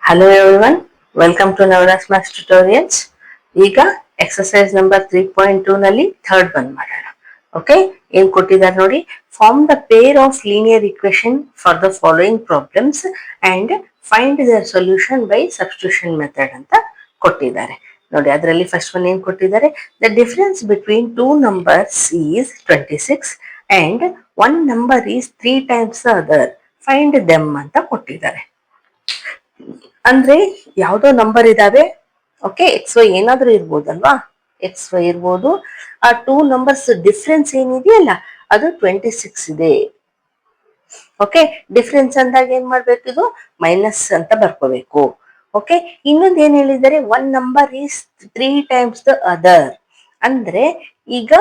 Hello everyone, welcome to Navras Maths Tutorials. ಈಗ exercise number 3.2 ನಲ್ಲಿ third one ಮಾಡೋಣ. Okay, ಏನ್ ಕೊಟ್ಟಿದ್ದಾರೆ ನೋಡಿ. Form the pair of linear equation for the following problems and find their solution by substitution method ಅಂತ ಕೊಟ್ಟಿದ್ದಾರೆ. ನೋಡಿ, ಅದರಲ್ಲಿ ಫಸ್ಟ್ ಒನ್ ಏನ್ ಕೊಟ್ಟಿದ್ದಾರೆ, the difference between two numbers is 26 and one number is 3 times the other. Find them ಅಂತ ಕೊಟ್ಟಿದ್ದಾರೆ. ಅಂದ್ರೆ ಯಾವ್ದೋ ನಂಬರ್ ಇದಾವೆ, ಓಕೆ, ಎಕ್ಸ್ ವೈ ಏನಾದ್ರೂ ಇರ್ಬೋದಲ್ವಾ, ಎಕ್ಸ್ ವೈ ಇರ್ಬೋದು. ಆ ಟೂ ನಂಬರ್ಸ್ ಡಿಫ್ರೆನ್ಸ್ ಏನಿದೆಯಲ್ಲ ಅದು 26 ಇದೆ. ಓಕೆ, ಡಿಫ್ರೆನ್ಸ್ ಅಂದಾಗ ಏನ್ ಮಾಡ್ಬೇಕು, ಇದು ಮೈನಸ್ ಅಂತ ಬರ್ಕೋಬೇಕು. ಓಕೆ, ಇನ್ನೊಂದು ಏನ್ ಹೇಳಿದ್ದಾರೆ, one number is 3 times the other. ಅಂದ್ರೆ ಈಗ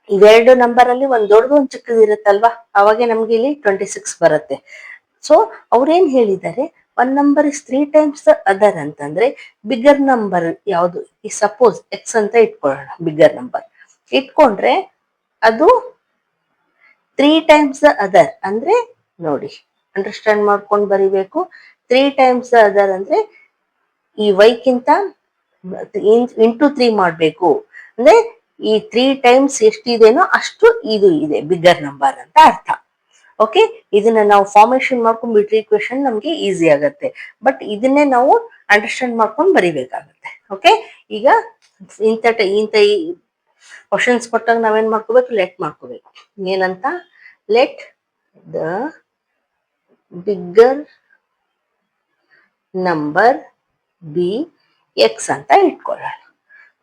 ಇವೆರಡು ನಂಬರ್ ಅಲ್ಲಿ ಒಂದ್ ದೊಡ್ಡದು ಒಂದ್ ಚಿಕ್ಕದು ಇರುತ್ತಲ್ವಾ, ಅವಾಗೆ ನಮ್ಗೆ ಇಲ್ಲಿ 26 ಬರುತ್ತೆ. ಸೊ ಅವ್ರೇನ್ ಹೇಳಿದ್ದಾರೆ, one number is 3 times the other ಅಂತಂದ್ರೆ ಬಿಗ್ಗರ್ ನಂಬರ್ ಯಾವುದು, ಈ ಸಪೋಸ್ ಎಕ್ಸ್ ಅಂತ ಇಟ್ಕೊಳ್ಳೋಣ. ಬಿಗ್ಗರ್ ನಂಬರ್ ಇಟ್ಕೊಂಡ್ರೆ ಅದು 3 times the other ಅಂದ್ರೆ ನೋಡಿ, ಅಂಡರ್ಸ್ಟ್ಯಾಂಡ್ ಮಾಡ್ಕೊಂಡು ಬರಿಬೇಕು. 3 times the other ಅಂದ್ರೆ ಈ ವೈಕ್ಕಿಂತ ಇಂಟು 3 ಮಾಡ್ಬೇಕು. ಅಂದ್ರೆ ಈ 3 times ಎಷ್ಟಿದೆನೋ ಅಷ್ಟು ಇದು ಇದೆ ಬಿಗ್ಗರ್ ನಂಬರ್ ಅಂತ ಅರ್ಥ. ಓಕೆ, ಇದನ್ನ ನಾವು ಫಾರ್ಮೇಶನ್ ಮಾಡ್ಕೊಂಡ್ಬಿಟ್ರೆ ಇಕ್ವೇಶನ್ ನಮ್ಗೆ ಈಸಿ ಆಗತ್ತೆ. ಬಟ್ ಇದನ್ನೇ ನಾವು ಅಂಡರ್ಸ್ಟ್ಯಾಂಡ್ ಮಾಡ್ಕೊಂಡು ಬರಿಬೇಕಾಗತ್ತೆ. ಓಕೆ, ಈಗ ಇಂಥ ಕ್ವಶನ್ಸ್ ಕೊಟ್ಟಾಗ ನಾವೇನ್ ಮಾಡ್ಕೋಬೇಕು, ಲೆಟ್ ಮಾಡ್ಕೋಬೇಕು. ಏನಂತ, let the bigger number be x ಅಂತ ಇಟ್ಕೊಳ್ಳೋಣ.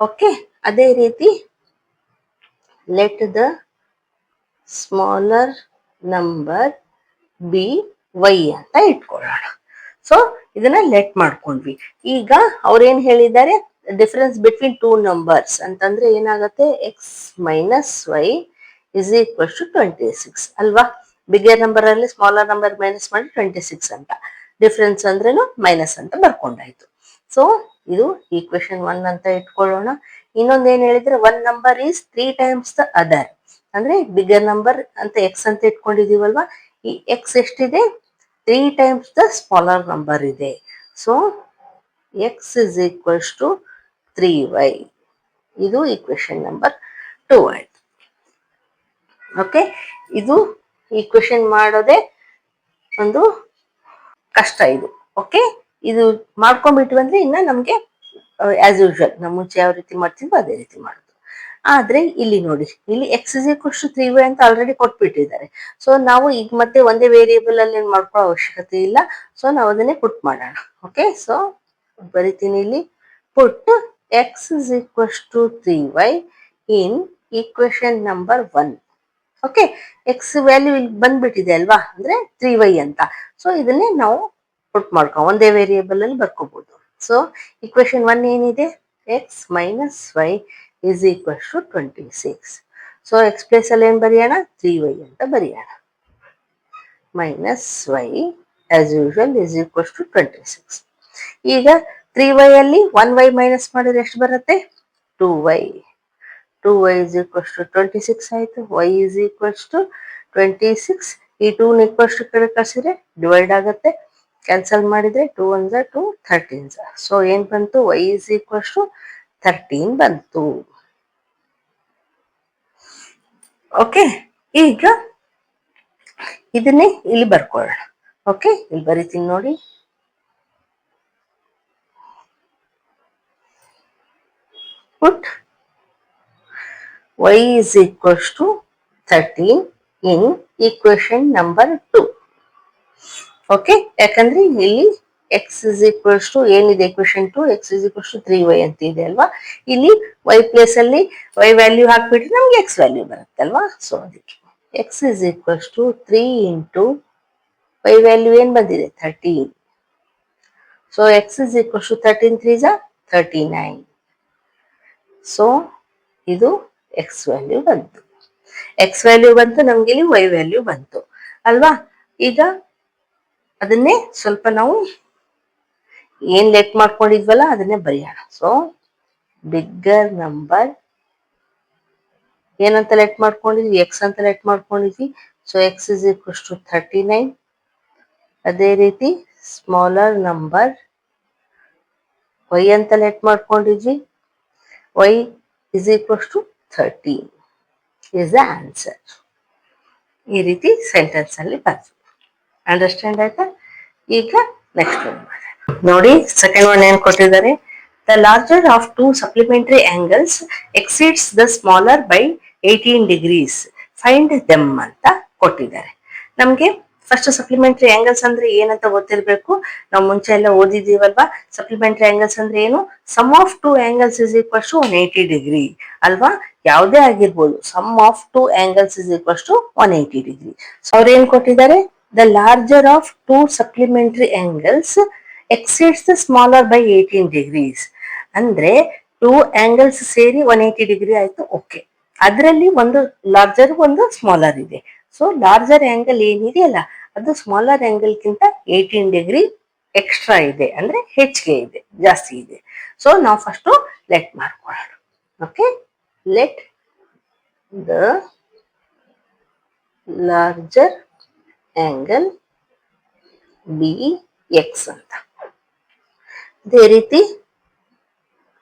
ಓಕೆ, ಅದೇ ರೀತಿ let the smaller number be y ಅಂತ ಇಟ್ಕೊಳ್ಳೋಣ. ಸೊ ಇದನ್ನ ಲೆಟ್ ಮಾಡ್ಕೊಂಡ್ವಿ. ಈಗ ಅವ್ರೇನ್ ಹೇಳಿದ್ದಾರೆ, ಡಿಫರೆನ್ಸ್ ಬಿಟ್ವೀನ್ ಟೂ ನಂಬರ್ಸ್ ಅಂತಂದ್ರೆ ಏನಾಗತ್ತೆ, x minus y is equals to 26 ಅಲ್ವಾ. ಬಿಗ್ಗರ್ ನಂಬರ್ ಅಲ್ಲಿ ಸ್ಮಾಲರ್ ನಂಬರ್ ಮೈನಸ್ ಮಾಡಿ 26 ಅಂತ, ಡಿಫರೆನ್ಸ್ ಅಂದ್ರೇನು ಮೈನಸ್ ಅಂತ ಬರ್ಕೊಂಡಾಯ್ತು. ಸೊ ಇದು ಈಕ್ವೇಶನ್ 1 ಅಂತ ಇಟ್ಕೊಳ್ಳೋಣ. ಇನ್ನೊಂದ್ ಏನ್ ಹೇಳಿದ್ರೆ, one number is 3 times the other. ಅಂದ್ರೆ ಬಿಗ್ಗರ್ ನಂಬರ್ ಅಂತ ಎಕ್ಸ್ ಅಂತ ಇಟ್ಕೊಂಡಿದೀವಲ್ವಾ, ಈ ಎಕ್ಸ್ ಎಷ್ಟಿದೆ, 3 times ದ ಸ್ಮಾಲರ್ ನಂಬರ್ ಇದೆ. So x is equals to 3y. ಇದು ಈಕ್ವೇಶನ್ ನಂಬರ್ 2 ಆಯ್ತು. ಓಕೆ, ಇದು ಈಕ್ವೇಶನ್ ಮಾಡೋದೇ ಒಂದು ಕಷ್ಟ ಇದು. ಓಕೆ, ಇದು ಮಾಡ್ಕೊಂಡ್ಬಿಟ್ವಿ ಅಂದ್ರೆ ಇನ್ನ ನಮ್ಗೆ ಆಸ್ ಯೂಶುವಲ್ ನಾವು ಮುಂಚೆ ಯಾವ ರೀತಿ ಮಾಡ್ತೀವೋ ಅದೇ ರೀತಿ ಮಾಡೋದು. ಆದ್ರೆ ಇಲ್ಲಿ ನೋಡಿ, ಇಲ್ಲಿ x is equals to 3y ಅಂತ ಆಲ್ರೆಡಿ ಕೊಟ್ಬಿಟ್ಟಿದ್ದಾರೆ. ಸೊ ನಾವು ಈಗ ಮತ್ತೆ ಒಂದೇ ವೇರಿಯೇಬಲ್ ಅಲ್ಲಿ ಮಾಡ್ಕೊಳ್ಳೋ ಅವಶ್ಯಕತೆ ಇಲ್ಲ. ಸೊ ನಾವು ಅದನ್ನೇ ಪುಟ್ ಮಾಡೋಣ. ಓಕೆ, ಸೊ ಬರಿತೀನಿ ಇಲ್ಲಿ, put x is equals to 3y in equation number 1. Okay, x value ಇಲ್ಲಿ ಬಂದ್ಬಿಟ್ಟಿದೆ ಅಲ್ವಾ, ಅಂದ್ರೆ 3y ಅಂತ. ಸೊ ಇದನ್ನೇ ನಾವು ಪುಟ್ ಮಾಡ್ಕೊ ಒಂದೇ ವೇರಿಯೇಬಲ್ ಅಲ್ಲಿ ಬರ್ಕೋಬಹುದು. ಸೊ ಈಕ್ವೇಶನ್ 1 ಏನಿದೆ, x minus y is equals to 26. So x place ಅಲ್ಲಿ ಏನ್ ಬರೆಯೋಣ, 3y ಅಂತ ಬರೆಯೋಣ. Minus y as usual is equals to 26. ಈಗ 3y ಅಲ್ಲಿ 1y ಮೈನಸ್ ಮಾಡಿದ್ರೆ ಎಷ್ಟು ಬರುತ್ತೆ, 2y. 2y is equals to 26 ಆಯ್ತು. y is equals to 26. ಈ 2 ಈಕ್ವಲ್ಸ್ ಟು ಕಡೆ ಕಳಿಸಿದ್ರೆ ಡಿವೈಡ್ ಆಗುತ್ತೆ. ಕ್ಯಾನ್ಸಲ್ ಮಾಡಿದ್ರೆ 2 1 2 13. ಸೊ ಏನ್ ಬಂತು, y is equals to 13 ಬಂತು. ಓಕೆ, ಈಗ ಇದನ್ನೇ ಇಲ್ಲಿ ಬರ್ಕೊಳ್ಳೋಣ. ಓಕೆ, ಇಲ್ಲಿ ಬರೀತೀನಿ ನೋಡಿ. ಪುಟ್ y is equals to 13 in equation number 2. Okay, ಯಾಕಂದ್ರೆ ಇಲ್ಲಿ ಎಕ್ಸ್ ಇಸ್ ಈಕ್ವಲ್ಸ್ ಟು ಏನಿದೆ, equation 2 x is equals to 3y ಅಂತ ಇದೆ ಅಲ್ವಾ. ಇಲ್ಲಿ y ಪ್ಲೇಸ್ ಅಲ್ಲಿ y ವ್ಯಾಲ್ಯೂ ಹಾಕ್ಬಿಟ್ರೆ ನಮ್ಗೆ ಎಕ್ಸ್ ವ್ಯಾಲ್ಯೂ ಬರುತ್ತಲ್ವಾ. ಸೊ ಅದಕ್ಕೆ x is equals to 3 into y value ಏನ್ ಬಂದಿದೆ, 13. So x is equals to 13 3 39. So ಇದು ಎಕ್ಸ್ ವ್ಯಾಲ್ಯೂ ಬಂತು. ಎಕ್ಸ್ ವ್ಯಾಲ್ಯೂ ಬಂತು, ನಮ್ಗೆ ಇಲ್ಲಿ y ವ್ಯಾಲ್ಯೂ ಬಂತು ಅಲ್ವಾ. ಈಗ ಅದನ್ನೇ ಸ್ವಲ್ಪ ನಾವು ಏನ್ ಲೆಟ್ ಮಾಡ್ಕೊಂಡಿದ್ವಲ್ಲ ಅದನ್ನೇ ಬರೆಯೋಣ. ಸೊ ಬಿಗ್ಗರ್ ನಂಬರ್ ಏನಂತ ಲೆಟ್ ಮಾಡ್ಕೊಂಡಿದ್ವಿ, ಎಕ್ಸ್ ಅಂತ ಲೆಟ್ ಮಾಡ್ಕೊಂಡಿದ್ವಿ. So x is equals to 39. ಅದೇ ರೀತಿ ಸ್ಮಾಲರ್ ನಂಬರ್ y ಅಂತ ಲೆಟ್ ಮಾಡ್ಕೊಂಡಿದ್ವಿ. y is equals to 13 is the answer. ಈ ರೀತಿ ಸೆಂಟೆನ್ಸ್ ಅಲ್ಲಿ ಬರ್ತೀವಿ. ಅಂಡರ್ಸ್ಟ್ಯಾಂಡ್ ಆಯ್ತಾ? ಈಗ ನೆಕ್ಸ್ಟ್ ಒನ್ ನೋಡಿ. ಸೆಕೆಂಡ್ ಒನ್ ಏನ್ ಕೊಟ್ಟಿದ್ದಾರೆ? The larger of two supplementary angles exceeds the smaller by 18 degrees, find them ಅಂತ ಕೊಟ್ಟಿದ್ದಾರೆ. ನಮ್ಗೆ ಫಸ್ಟ್ ಸಪ್ಲಿಮೆಂಟರಿ ಆಂಗಲ್ಸ್ ಅಂದ್ರೆ ಏನಂತ ಗೊತ್ತಿರ್ಬೇಕು. ನಾವು ಮುಂಚೆ ಎಲ್ಲ ಓದಿದೀವಲ್ವಾ. ಸಪ್ಲಿಮೆಂಟರಿ ಆಂಗಲ್ಸ್ ಅಂದ್ರೆ ಏನು? Sum of two angles is equals to 180 degree ಅಲ್ವಾ. ಯಾವುದೇ ಆಗಿರ್ಬೋದು, sum of two angles is equals to 180 degree. So ಅವ್ರೇನ್ ಕೊಟ್ಟಿದ್ದಾರೆ? The larger of two supplementary angles exceeds the smaller by 18 degrees. ಅಂದ್ರೆ ಟೂ ಆಂಗಲ್ಸ್ ಸೇರಿ 180 degree ಆಯ್ತು. Okay, ಅದರಲ್ಲಿ ಒಂದು ಲಾರ್ಜರ್ ಒಂದು ಸ್ಮಾಲರ್ ಇದೆ. ಸೊ ಲಾರ್ಜರ್ ಆಂಗಲ್ ಏನಿದೆಯಲ್ಲ ಅದು ಸ್ಮಾಲರ್ ಆಂಗಲ್ ಗಿಂತ 18 ಡಿಗ್ರಿ ಎಕ್ಸ್ಟ್ರಾ ಇದೆ, ಅಂದ್ರೆ ಹೆಚ್ಚಿಗೆ ಇದೆ, ಜಾಸ್ತಿ ಇದೆ. ಸೊ ನಾವು ಫಸ್ಟ್ ಲೆಟ್ ಮಾಡ್ಕೊಳ್ಳೋಣ. Okay, let the larger angle be x ಅಂತ. ಅದೇ ರೀತಿ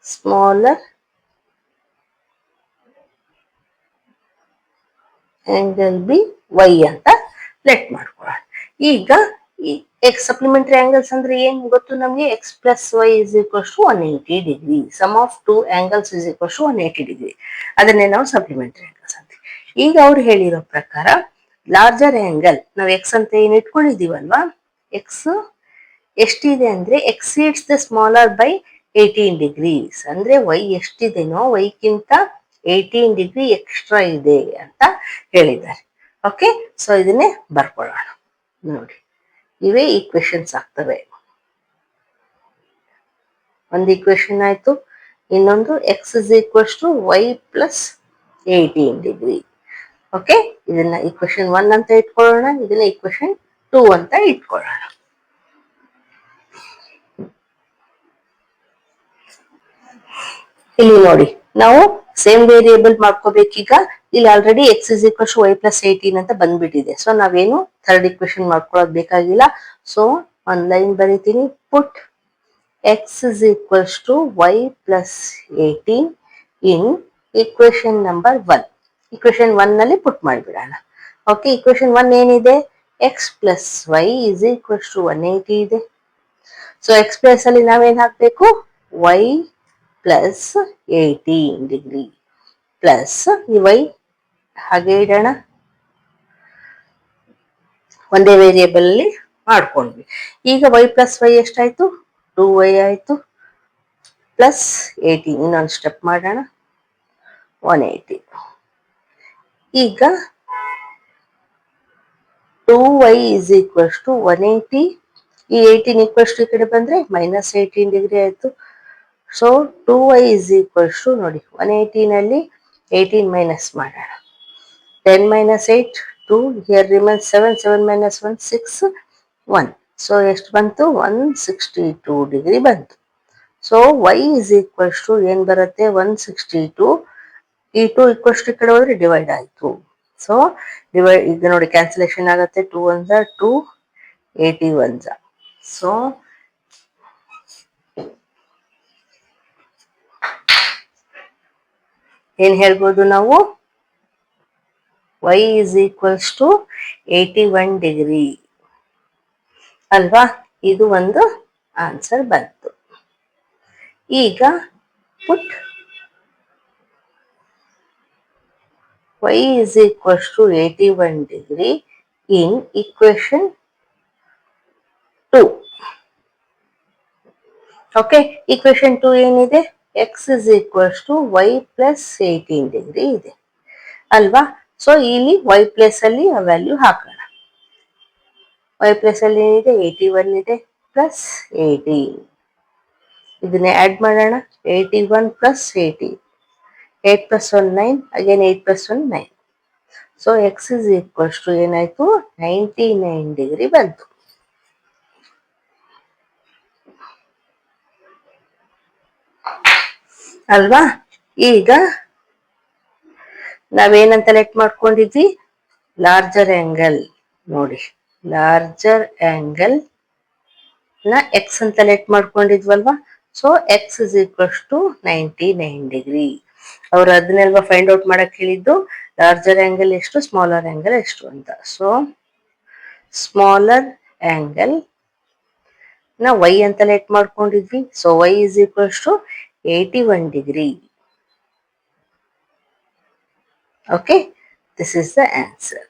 ಸ್ಮಾಲರ್ ಆಂಗಲ್ ಬಿ ವೈ ಅಂತ ಲೆಟ್ ಮಾಡ್ಕೊಳ್ಳೋಣ. ಈಗ ಎಕ್ಸ್ ಸಪ್ಲಿಮೆಂಟರಿ ಆಂಗಲ್ಸ್ ಅಂದ್ರೆ ಏನ್ ಗೊತ್ತು ನಮ್ಗೆ? X plus y is equals to 180 degree. Sum of two angles is equals to 180 degree. ಅದನ್ನೇ ನಾವು ಸಪ್ಲಿಮೆಂಟರಿ ಆಂಗಲ್ಸ್ ಅಂತೀವಿ. ಈಗ ಅವ್ರು ಹೇಳಿರೋ ಪ್ರಕಾರ ಲಾರ್ಜರ್ ಆಂಗಲ್ ನಾವು ಎಕ್ಸ್ ಅಂತ ಏನ್ ಇಟ್ಕೊಂಡಿದೀವಲ್ವಾ, ಎಕ್ಸ್ ಎಷ್ಟಿದೆ ಅಂದ್ರೆ exceeds the smaller by 18 degrees. ಅಂದ್ರೆ ವೈ ಎಷ್ಟಿದೆನೋ ವೈಕ್ಕಿಂತ 18 ಡಿಗ್ರಿ ಎಕ್ಸ್ಟ್ರಾ ಇದೆ ಅಂತ ಹೇಳಿದ್ದಾರೆ. ಓಕೆ, ಸೊ ಇದನ್ನೇ ಬರ್ಕೊಳ್ಳೋಣ. ನೋಡಿ, ಇವೇ ಈಕ್ವೇಶನ್ಸ್ ಆಗ್ತವೆ. ಒಂದು ಈಕ್ವೇಶನ್ ಆಯ್ತು, ಇನ್ನೊಂದು x is equals to y plus 18 degree. Okay, ಇದನ್ನ ಈಕ್ವೇಶನ್ 1 ಅಂತ ಇಟ್ಕೊಳ್ಳೋಣ, ಇದನ್ನ ಈಕ್ವೇಶನ್ 2 ಅಂತ ಇಟ್ಕೊಳ್ಳೋಣ. ಇಲ್ಲಿ ನೋಡಿ, ನಾವು ಸೇಮ್ ವೇರಿಯೇಬಲ್ ಮಾಡ್ಕೋಬೇಕೀಗ. ಇಲ್ಲಿ already x is equal to y plus 18 ಅಂತ ಬಂದ್ಬಿಟ್ಟಿದೆ. ಸೊ ನಾವೇನು ಥರ್ಡ್ ಇಕ್ವೇಶನ್ ಮಾಡ್ಕೊಳ್ಳೋದು ಬೇಕಾಗಿಲ್ಲ. ಸೊ ಒಂದ್ ಲೈನ್ ಬರೀತೀನಿ, put x is equals to y plus 18 in equation number 1. Equation 1 ನಲ್ಲಿ ಪುಟ್ ಮಾಡಿಬಿಡೋಣ. ಓಕೆ, ಈಕ್ವೇಶನ್ 1 ಏನಿದೆ? X plus y is equals to 180 ಇದೆ. ಸೊ ಎಕ್ಸ್ ಪ್ಲಸ್ ಅಲ್ಲಿ ನಾವೇನ್ ಹಾಕ್ಬೇಕು? ವೈ ಪ್ಲಸ್ 18 ಡಿಗ್ರಿ ಪ್ಲಸ್ ಈ ವೈ ಹಾಗೆ ಇಡೋಣ. ಒಂದೇ ವೇರಿಯೇಬಲ್ ಅಲ್ಲಿ ಮಾಡ್ಕೊಂಡ್ವಿ. ಈಗ ವೈ ಪ್ಲಸ್ ವೈ ಎಷ್ಟಾಯ್ತು? 2y ಆಯ್ತು ಪ್ಲಸ್ 18. ಇನ್ನೊಂದು ಸ್ಟೆಪ್ ಮಾಡೋಣ, 180. ಈಗ 2y ಇಸ್ ಈಕ್ವಲ್ಸ್ ಟು 180. ಈ 18 ಈಕ್ವಲ್ಸ್ ಟು ಈ ಕಡೆ ಬಂದ್ರೆ ಮೈನಸ್ 18 ಡಿಗ್ರಿ ಆಯ್ತು. So 2y is equals to ನೋಡಿ, 180 ನಲ್ಲಿ 18 ಮೈನಸ್ ಮಾಡೋಣ. 10 minus 8, 2. Here remains 7. 7 minus 1, 6. 1. So ಎಷ್ಟು ಬಂತು? 162 ಡಿಗ್ರಿ ಬಂತು. So y is equals to ಏನ್ ಬರುತ್ತೆ? 162. ಈ 2 ಈಕ್ವಲ್ಸ್ ಟು ಈ ಕಡೆ ಹೋದ್ರೆ ಡಿವೈಡ್ ಆಯ್ತು. ಸೊ ಡಿವೈಡ್ ಈಗ ನೋಡಿ ಕ್ಯಾನ್ಸಲೇಷನ್ ಆಗುತ್ತೆ. 2 1 2, 81. ಸೊ ಏನ್ ಹೇಳ್ಬೋದು ನಾವು? y is equals to 81 degree ಅಲ್ವಾ? ಇದು ಒಂದು ಆನ್ಸರ್ ಬಂತು. ಈಗ ಪುಟ್ y is equals to 81 degree in equation 2. Okay, equation 2 ಏನಿದೆ? x is equals to y plus 18 degree ಇದೆ ಅಲ್ವಾ? ಸೊ ಇಲ್ಲಿ y ಪ್ಲೇಸ್ ಅಲ್ಲಿ ಆ ವ್ಯಾಲ್ಯೂ ಹಾಕೋಣ. y ಪ್ಲೇಸ್ ಅಲ್ಲಿ ಏನಿದೆ? 81 ಇದೆ ಪ್ಲಸ್ 18. ಇದನ್ನೇ ಆಡ್ ಮಾಡೋಣ. 81 plus 18. 8 plus 1 9, again 8 plus 1 9. So x is equals to ಏನಾಯ್ತು? 99 ಡಿಗ್ರಿ ಬಂತು. ಅಲ್ವಾ? ಈಗ ನಾವೇನಂತ ಲೆಟ್ ಮಾಡ್ಕೊಂಡಿದ್ವಿ? Larger angle. ನೋಡಿ, ಲಾರ್ಜರ್ ಆಂಗಲ್ ನ ಎಕ್ಸ್ ಅಂತ ಲೆಟ್ ಮಾಡ್ಕೊಂಡಿದ್ವಲ್ವಾ. So x is equals to 99 degree. ಅವ್ರು ಅದನ್ನೆಲ್ವಾ ಫೈಂಡ್ ಔಟ್ ಮಾಡಕ್ ಹೇಳಿದ್ದು, ಲಾರ್ಜರ್ ಆಂಗಲ್ ಎಷ್ಟು, ಸ್ಮಾಲರ್ ಆಂಗಲ್ ಎಷ್ಟು ಅಂತ. ಸೊ ಸ್ಮಾಲರ್ ಆಂಗಲ್ ನ ವೈ ಅಂತ ಲೆಟ್ ಮಾಡ್ಕೊಂಡಿದ್ವಿ. So y is equals to 81 degree. Okay, this is the answer.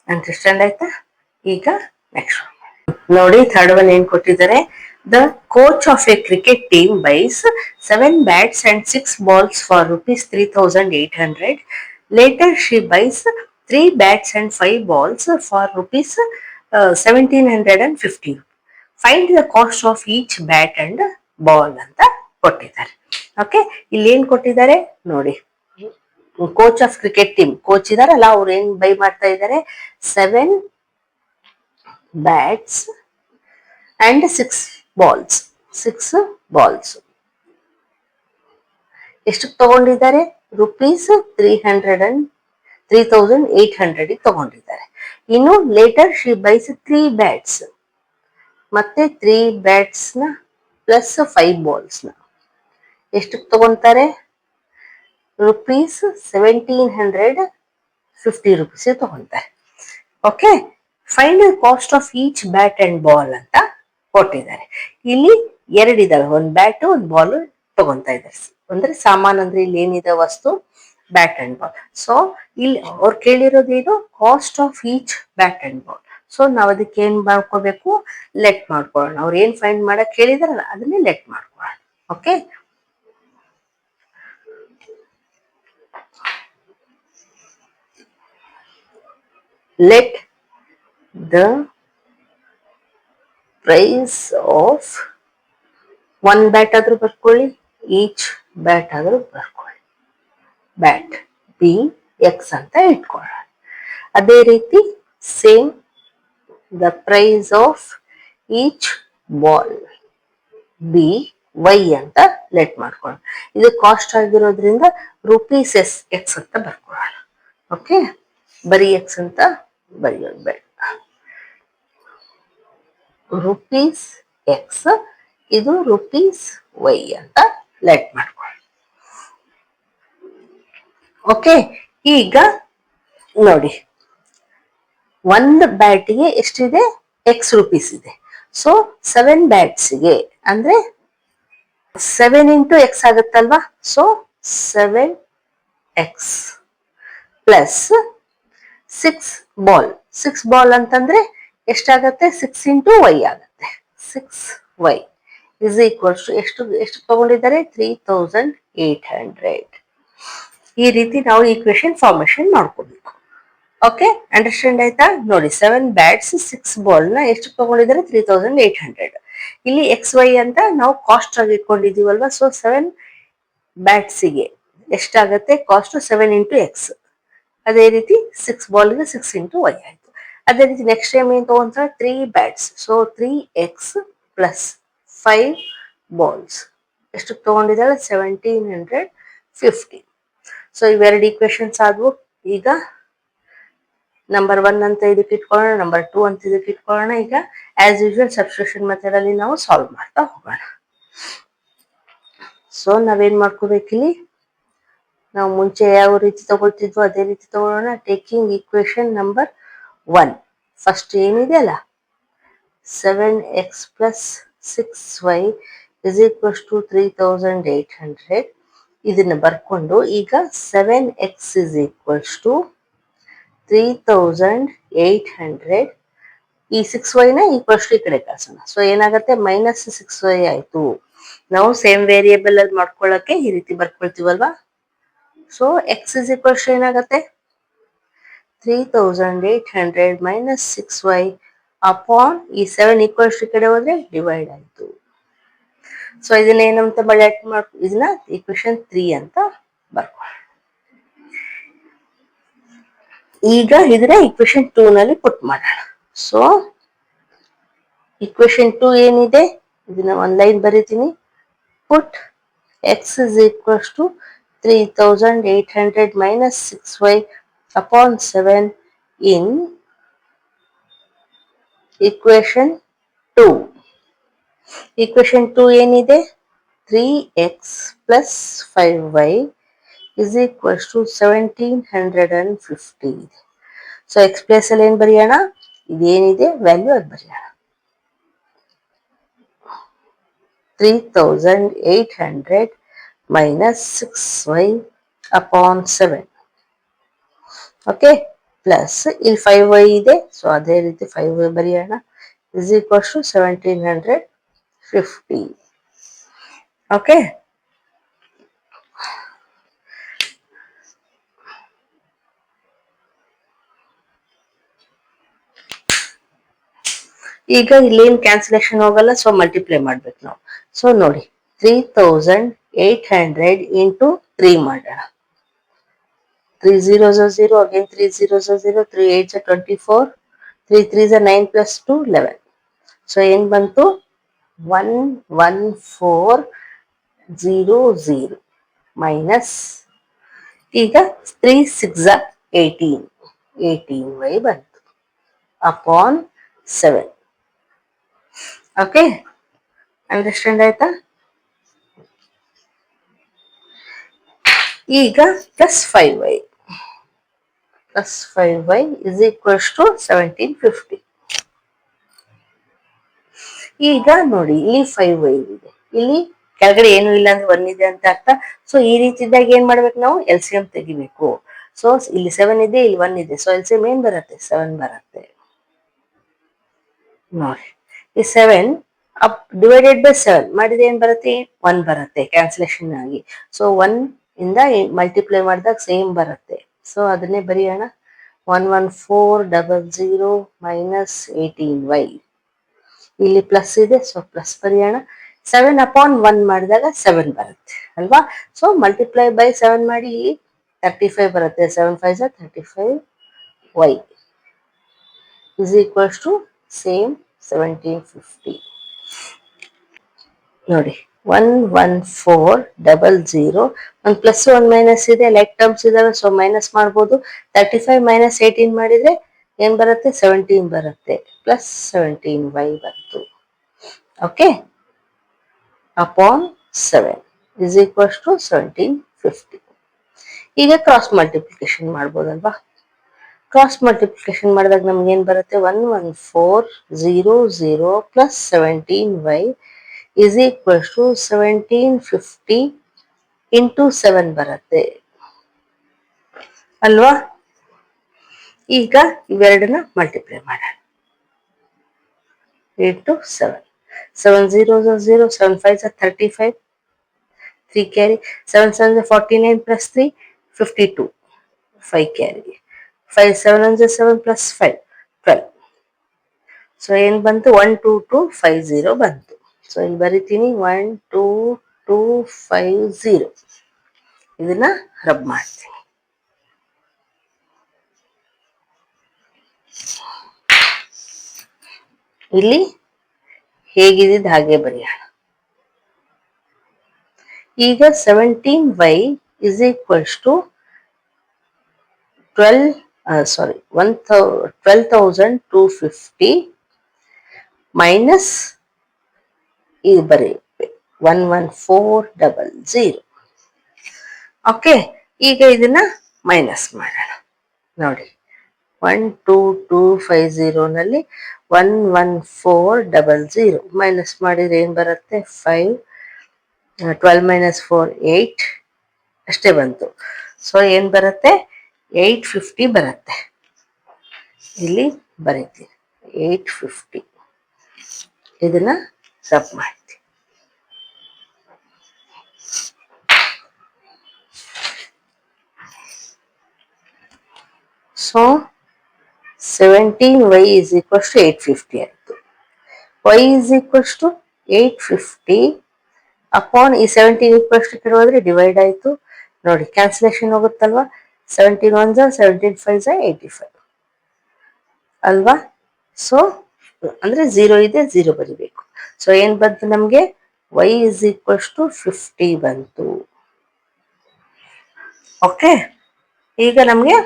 Understand ಆಯ್ತಾ? ಈಗ ನೆಕ್ಸ್ಟ್ ನೋಡಿ, ಥರ್ಡ್ ಒನ್ ಏನ್ ಕೊಟ್ಟಿದ್ದಾರೆ. The coach of a cricket team byes 7 bats and 6 balls for rupees 3,800. Later she buys 3 bats and 5 balls for rupees 1,750. Find the cost of each bat and ball ಅಂತ ಕೊಟ್ಟಿದ್ದಾರೆ. Okay, ಇಲ್ಲಿ ಏನ್ ಕೊಟ್ಟಿದ್ದಾರೆ ನೋಡಿ. Coach of cricket team, coach ಇದಾರಲ್ಲ, ಅವ್ರು ಏನ್ by ಮಾಡ್ತಾ ಇದ್ದಾರೆ, 7 bats and 6 balls. 6 balls ಎಷ್ಟು ತಗೊಂಡಿದ್ದಾರೆ, ರುಪೀಸ್ 3,800 ತಗೊಂಡಿದ್ದಾರೆ. ಇನ್ನು ಲೇಟರ್ ಶಿ ಬೈಸ್ 3 bats, ಮತ್ತೆ 3 bats ನ ಪ್ಲಸ್ 5 balls ನ ಎಷ್ಟು ತಗೊಂತಾರೆ, ರುಪೀಸ್ 1,750 ರುಪೀಸ್ ತಗೊಂತಾರೆ. Okay, find the cost of each bat and ball ಅಂತ ಕೊಟ್ಟಿದ್ದಾರೆ. ಇಲ್ಲಿ ಎರಡಿದಾವೆ, ಒಂದು ಬ್ಯಾಟ್ ಒಂದು ಬಾಲ್ ತಗೊಂತಾ ಇದ್ದಾರೆ. ಅಂದ್ರೆ ಸಾಮಾನ್ ಅಂದ್ರೆ ಇಲ್ಲಿ ಏನಿದೆ ವಸ್ತು, ಬ್ಯಾಟ್ ಅಂಡ್ ಬಾಲ್. ಸೊ ಇಲ್ಲಿ ಅವ್ರು ಕೇಳಿರೋದೇನು, cost of each bat and ball. So ನಾವ್ ಅದಕ್ಕೆ ಏನ್ ಮಾಡ್ಕೋಬೇಕು, ಲೆಟ್ ಮಾಡ್ಕೊಳ್ಳೋಣ. ಅವ್ರು ಏನ್ ಫೈಂಡ್ ಮಾಡಕ್ ಹೇಳಿದಾರಲ್ಲ ಅದನ್ನೇ ಲೆಟ್ ಮಾಡ್ಕೊಳ್ಳೋಣ. Okay, let the price of one bat ಆದ್ರೂ ಬರ್ಕೊಳ್ಳಿ, ಈಚ್ ಬ್ಯಾಟ್ ಆದ್ರೂ ಬರ್ಕೊಳ್ಳಿ, ಬ್ಯಾಟ್ ಬಿ ಎಕ್ಸ್ ಅಂತ ಇಟ್ಕೊಳ್ಳೋಣ. ಅದೇ ರೀತಿ same the price of each ball be y ಅಂತ ಲೆಟ್ ಮಾಡ್ಕೊಳ್ಳೋಣ. ಇದು ಕಾಸ್ಟ್ ಆಗಿರೋದ್ರಿಂದ ರುಪೀಸ್ ಎಕ್ಸ್ ಅಂತ ಬರ್ಕೊಳ್ಳೋಣ. ಓಕೆ, ಬರೀ ಎಕ್ಸ್ ಅಂತ ಬರೆಯೋದು ಬೇಡ, ರುಪೀಸ್ ಎಕ್ಸ್, ಇದು ರುಪೀಸ್ ವೈ ಅಂತ ಲೆಟ್ ಮಾಡ್ಕೊಳ್ಳಿ. ಓಕೆ, ಈಗ ನೋಡಿ, ಒಂದು ಬ್ಯಾಟಿಗೆ ಎಷ್ಟಿದೆ, ಎಕ್ಸ್ ರುಪೀಸ್ ಇದೆ. ಸೊ 7 ಬ್ಯಾಟ್ಸ್ಗೆ ಅಂದ್ರೆ 7 ಇಂಟು ಎಕ್ಸ್ ಆಗುತ್ತಲ್ವಾ. So 7x plus 6 ball. 6 ball ಅಂತಂದ್ರೆ ಎಷ್ಟಾಗತ್ತೆ, 6 ಇಂಟು ವೈ ಆಗುತ್ತೆ. 6y ಇಸ್ ಈಕ್ವಲ್ಸ್ ಟು ಎಷ್ಟು ಎಷ್ಟು ತಗೊಂಡಿದ್ದಾರೆ, 3,800. ಈ ರೀತಿ ನಾವು ಈಕ್ವೇಶನ್ ಫಾರ್ಮೇಶನ್ ಮಾಡ್ಕೋಬೇಕು. ಓಕೆ, ಅಂಡರ್ಸ್ಟ್ಯಾಂಡ್ ಆಯ್ತಾ? ನೋಡಿ, 7 ಬ್ಯಾಟ್ಸ್ 6 ಬಾಲ್ ನ ಎಷ್ಟು ತಗೊಂಡಿದ್ದಾರೆ, 3,800. ಇಲ್ಲಿ ಎಕ್ಸ್ ವೈ ಅಂತ ನಾವು ಕಾಸ್ಟ್ ಆಗಿ ಇಟ್ಕೊಂಡಿದೀವಲ್ವಾ. ಸೊ 7 ಬ್ಯಾಟ್ಸಿಗೆ ಎಷ್ಟಾಗತ್ತೆ ಕಾಸ್ಟ್, 7 ಇಂಟು ಎಕ್ಸ್. ಅದೇ ರೀತಿ 6 ಬಾಲ್ಗೆ 6 ಇಂಟು ವೈ ಆಯ್ತು. ಅದೇ ರೀತಿ ನೆಕ್ಸ್ಟ್ ಟೈಮ್ ಏನ್ ತಗೊಂತಾರೆ, 3 bats. So 3x plus 5 balls ಎಷ್ಟು ತಗೊಂಡಿದ್ದಾರೆ, 1,750. ಸೊ ಇವೆರಡು ಈಕ್ವೇಶನ್ಸ್ ಆದ್ವು. ಈಗ ನಂಬರ್ 1 ಅಂತ ಇದಕ್ಕೆ ಇಟ್ಕೊಳ್ಳೋಣ, ನಂಬರ್ 2 ಅಂತ ಇದಕ್ಕೆ ಇಟ್ಕೊಳ್ಳೋಣ. ಈಗ ಆಸ್ ಯೂಶುವಲ್ ಸಬ್ಸ್ಟಿಟ್ಯೂಷನ್ ಮೆಥಡ್ ಅಲ್ಲಿ ನಾವು ಸಾಲ್ವ್ ಮಾಡ್ತಾ ಹೋಗೋಣ. ಸೊ ನಾವೇನ್ ಮಾಡ್ಕೋಬೇಕಿಲ್ಲಿ, ನಾವು ಮುಂಚೆ ಯಾವ ರೀತಿ ತಗೊಳ್ತಿದ್ವೋ ಅದೇ ರೀತಿ ತಗೊಳ್ಳೋಣ. ಟೇಕಿಂಗ್ ಈಕ್ವೇಶನ್ ನಂಬರ್ 1, ಫಸ್ಟ್ ಏನಿದೆ ಅಲ್ಲ, 7x plus 6y is equals to 3,800. ಇದನ್ನ ಬರ್ಕೊಂಡು ಈಗ 7x ಇಸ್ ಈಕ್ವಲ್ಸ್ ಟು 3,800. ಈ 6y ನ ಈಕ್ವಲ್ಸ್ ಈ ಕಡೆ ಕಳ್ಸೋಣ. ಸೊ ಏನಾಗುತ್ತೆ, ಮೈನಸ್ 6y ಆಯ್ತು. ನಾವು ಸೇಮ್ ವೇರಿಯೇಬಲ್ ಅಲ್ಲಿ ಮಾಡ್ಕೊಳ್ಳಕ್ಕೆ ಈ ರೀತಿ ಬರ್ಕೊಳ್ತೀವಲ್ವಾ. ಸೊ ಎಕ್ಸ್ ಇಸ್ ಈಕ್ವಲ್ಸ್ ಏನಾಗುತ್ತೆ, 3,800 ಮೈನಸ್ 6y ಅಪಾನ್ ಈ 7 ಈಕ್ವಲ್ಸ್ ಈ ಕಡೆ ಹೋದ್ರೆ ಡಿವೈಡ್ ಆಯ್ತು. ಸೊ ಇದನ್ನ ಏನಂತ ಇದನ್ನ ಈಕ್ವೇಶನ್ 3 ಅಂತ ಬರ್ಕೊಳ್ಳಿ. ಈಗ ಇದನ್ನ ಈಕ್ವೇಶನ್ 2 ನಲ್ಲಿ ಪುಟ್ ಮಾಡೋಣ. ಸೊ ಈಕ್ವೇಶನ್ 2 ಏನಿದೆ, ಇದನ್ನ ಒಂದ್ ಲೈನ್ ಬರೀತೀನಿ. Put x is equals to 3,800 minus 6y upon 7 in equation 2. Equation 2 ಏನಿದೆ? 3x plus 5y is equals to 1750 ಇದೆ. ಸೊ ಎಕ್ಸ್ ಪ್ಲೇಸ್ ಅಲ್ಲಿ ಏನ್ ಬರೆಯೋಣ? ಇದೇನಿದೆ ವ್ಯಾಲ್ಯೂ ಅದು ಬರೆಯೋಣ. 3800 minus 6y upon 7. Okay, plus ಇಲ್ಲಿ 5y ಇದೆ, ಸೊ ಅದೇ ರೀತಿ 5y ಬರೆಯೋಣ. Is equals to 1750. ಓಕೆ, ಈಗ ಇಲ್ಲೇನು ಕ್ಯಾನ್ಸಲೇಷನ್ ಹೋಗಲ್ಲ, ಸೊ ಮಲ್ಟಿಪ್ಲೈ ಮಾಡ್ಬೇಕು ನಾವು. ಸೊ ನೋಡಿ, 3800 ಇಂಟು 3 ಮಾಡೋಣ. 3 0s 0, again 3 0s 0, 3 8s 24, 3 3s 9 plus 2 11. So ಏನ್ ಬಂತು? 11400 ಮೈನಸ್, ಈಗ 3 6 18, 18y ಬಂತು ಅಪಾನ್ 7. ಓಕೆ, ಅಂಡರ್ಸ್ಟ್ಯಾಂಡ್ ಆಯ್ತಾ? ಈಗ plus 5y is equals to 1750. ಈಗ ನೋಡಿ, ಇಲ್ಲಿ 5y ಇದೆ, ಇಲ್ಲಿ ಕೆಳಗಡೆ ಏನು ಇಲ್ಲ ಅಂದ್ರೆ 1 ಇದೆ ಅಂತ ಅರ್ಥ. ಸೊ ಈ ರೀತಿ ಇದ್ದಾಗ ಏನ್ ಮಾಡ್ಬೇಕು ನಾವು? LCM ತೆಗಿಬೇಕು. ಸೊ ಇಲ್ಲಿ 7 ಇದೆ, ಇಲ್ಲಿ 1 ಇದೆ, ಸೊ LCM ಏನ್ ಬರುತ್ತೆ? 7 ಬರುತ್ತೆ. ನೋಡಿ, ಈ 7 ಅಪ್ ಡಿವೈಡೆಡ್ ಬೈ 7 ಮಾಡಿದ್ರೆ ಏನ್ ಬರುತ್ತೆ? 1 ಬರುತ್ತೆ ಕ್ಯಾನ್ಸಲೇಷನ್ ಆಗಿ. ಸೊ 1 ಇಂದ ಮಲ್ಟಿಪ್ಲೈ ಮಾಡಿದಾಗ ಸೇಮ್ ಬರುತ್ತೆ. ಸೊ ಅದನ್ನೇ ಬರೆಯೋಣ. 11400 ಮೈನಸ್ 18y. ಇಲ್ಲಿ ಪ್ಲಸ್ ಇದೆ, ಸೊ ಪ್ಲಸ್ ಬರೆಯೋಣ. 7 ಅಪಾನ್ 1 ಮಾಡಿದಾಗ 7 ಬರುತ್ತೆ ಅಲ್ವಾ? ಸೊ ಮಲ್ಟಿಪ್ಲೈ ಬೈ 7 ಮಾಡಿ, ಇಲ್ಲಿ 35 ಬರುತ್ತೆ. 7 5s 35y is equals to same 1750. ನೋಡಿ, 11400, ಒಂದು ಪ್ಲಸ್ 1 ಮೈನಸ್ ಇದೆ, ಲೈಕ್ ಟರ್ಮ್ಸ್ ಇದಾವೆ, ಸೊ ಮೈನಸ್ ಮಾಡ್ಬೋದು. 35 ಮೈನಸ್ 18 ಮಾಡಿದ್ರೆ ಏನ್ ಬರುತ್ತೆ? 17 ಬರುತ್ತೆ, ಪ್ಲಸ್ 17y ಬಂತು. Okay, upon 7 is equals to 1750. ಈಗ ಕ್ರಾಸ್ ಮಲ್ಟಿಪ್ಲಿಕೇಶನ್ ಮಾಡ್ಬೋದಲ್ವಾ? ಕ್ರಾಸ್ ಮಲ್ಟಿಪ್ಲಿಕೇಶನ್ ಮಾಡಿದಾಗ ನಮ್ಗೆ ಏನ್ ಬರುತ್ತೆ? 11400 plus 17y is equals to 1750 into 7 ಬರುತ್ತೆ ಅಲ್ವಾ? ಈಗ ಇವೆರಡನ್ನ ಮಲ್ಟಿಪ್ಲೈ ಮಾಡೋಣ. Into 7, 7 0s 0, 7 5s 35, 3 carry, 7 7s 49 plus 3 52, 5 carry, 5 7s 7 plus 5 12. So ಏನ್ ಬಂತು? 12250 ಬಂತು. ಸೊ ಇಲ್ಲಿ ಬರಿತೀನಿ 12250. ಇದನ್ನ ರಬ್ ಮಾಡ್ತೀನಿ. ಇಲ್ಲಿ ಹೇಗಿದ್ದು ಹಾಗೆ ಬರೆಯೋಣ. ಈಗ 17y is equals to 12,250 minus ಇದು ಬರೀಬೇಕು 11400. ಓಕೆ, ಈಗ ಇದನ್ನ ಮೈನಸ್ ಮಾಡೋಣ. ನೋಡಿ, 12250 ನಲ್ಲಿ 11400 ಮೈನಸ್ ಮಾಡಿದ್ರೆ ಏನ್ ಬರುತ್ತೆ? 5, 12 ಮೈನಸ್ 4 8 ಅಷ್ಟೇ ಬಂತು. ಸೊ ಏನ್ ಬರುತ್ತೆ? 850 ಬರುತ್ತೆ. ಇಲ್ಲಿ ಬರೀತೀನಿ 850. ಇದನ್ನ ಸಬ್ ಮಾಡ್ತೀನಿ. So 17y is equals to 850 ಆಯಿತು. y is equals to 850 upon ಈ 17 ಈಕ್ವಲ್ಸ್ ಟು ಹೋದ್ರೆ ಡಿವೈಡ್ ಆಯಿತು. ನೋಡಿ, ಕ್ಯಾನ್ಸಲೇಷನ್ ಹೋಗುತ್ತಲ್ವಾ? 17 1s 17 5s 85 ಅಲ್ವಾ? ಸೊ ಅಂದ್ರೆ 0 ಇದೆ, 0 ಬರಿಬೇಕು. ಸೊ ಏನ್ ಬಂತು ನಮ್ಗೆ? y is equals to 50 ಬಂತು. ಓಕೆ, ಈಗ ನಮ್ಗೆ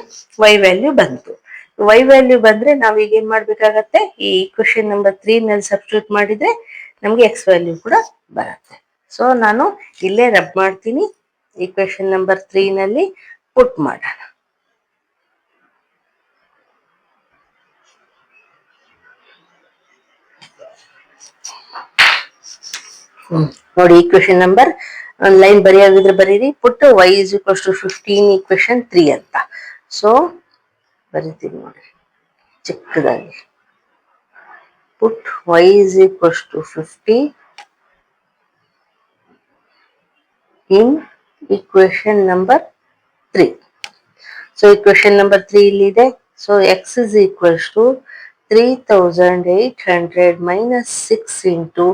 y ವ್ಯಾಲ್ಯೂ ಬಂತು. ವೈ ವ್ಯಾಲ್ಯೂ ಬಂದ್ರೆ ನಾವೀಗ ಏನ್ ಮಾಡ್ಬೇಕಾಗತ್ತೆ, ಈ ಈಕ್ವೇಶನ್ ನಂಬರ್ 3 ನಲ್ಲಿ ಸಬ್ಸ್ಟಿಟ್ಯೂಟ್ ಮಾಡಿದ್ರೆ ನಮ್ಗೆ ಎಕ್ಸ್ ವ್ಯಾಲ್ಯೂ ಕೂಡ ಬರುತ್ತೆ. ಸೊ ನಾನು ಇಲ್ಲೇ ರಬ್ ಮಾಡ್ತೀನಿ, ಈಕ್ವೇಶನ್ ನಂಬರ್ 3 ನಲ್ಲಿ ಪುಟ್ ಮಾಡೋಣ. ನೋಡಿ ಈಕ್ವೇಶನ್ ನಂಬರ್ ಒಂದು ಲೈನ್ ಬರೆಯೋದಿದ್ರೆ ಬರೀರಿ, ಪುಟ್ y is equals to 15 equation 3 ಅಂತ. ಸೊ ಬರೀತೀನಿ ನೋಡಿ ಚಿಕ್ಕದಾಗಿ, ಪುಟ್ y is equals to 50 in equation number 3. So equation number 3 ಇಲ್ಲಿದೆ. So x is equals to 3800 minus 6 into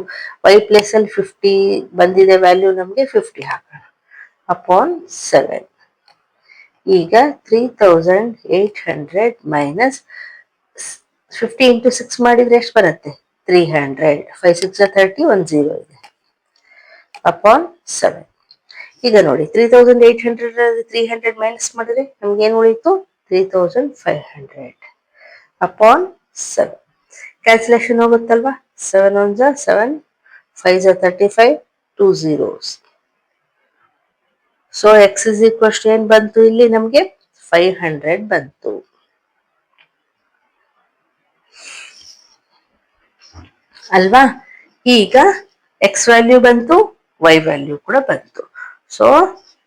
y plus ಅಲ್ಲಿ 50 ಬಂದಿದೆ ವ್ಯಾಲ್ಯೂ, ನಮಗೆ 50 ಹಾಕೋಣ ಅಪಾನ್ 7. ಈಗ 3800 ಮೈನಸ್ 50 ಇಂಟು 6 ಮಾಡಿದ್ರೆ ಎಷ್ಟು ಬರುತ್ತೆ, 300. 5 6 30, 1 0 ಇದೆ ಅಪಾನ್ 7. ಈಗ ನೋಡಿ 3800 300 ಮೈನಸ್ ಮಾಡಿದ್ರೆ ನಮ್ಗೆ ಏನು ಉಳಿತು, 3500 ಅಪಾನ್ 7. ಕ್ಯಾಲ್ಕುಲೇಷನ್ ಹೋಗುತ್ತಲ್ವಾ, 7 1 7, 5 35, 2 zeros. So x is equals to ಏನ್ ಬಂತು ಇಲ್ಲಿ ನಮ್ಗೆ 500 ಬಂತು ಅಲ್ವಾ. ಈಗ ಎಕ್ಸ್ ವ್ಯಾಲ್ಯೂ ಬಂತು, ವೈ ವ್ಯಾಲ್ಯೂ ಕೂಡ ಬಂತು. ಸೊ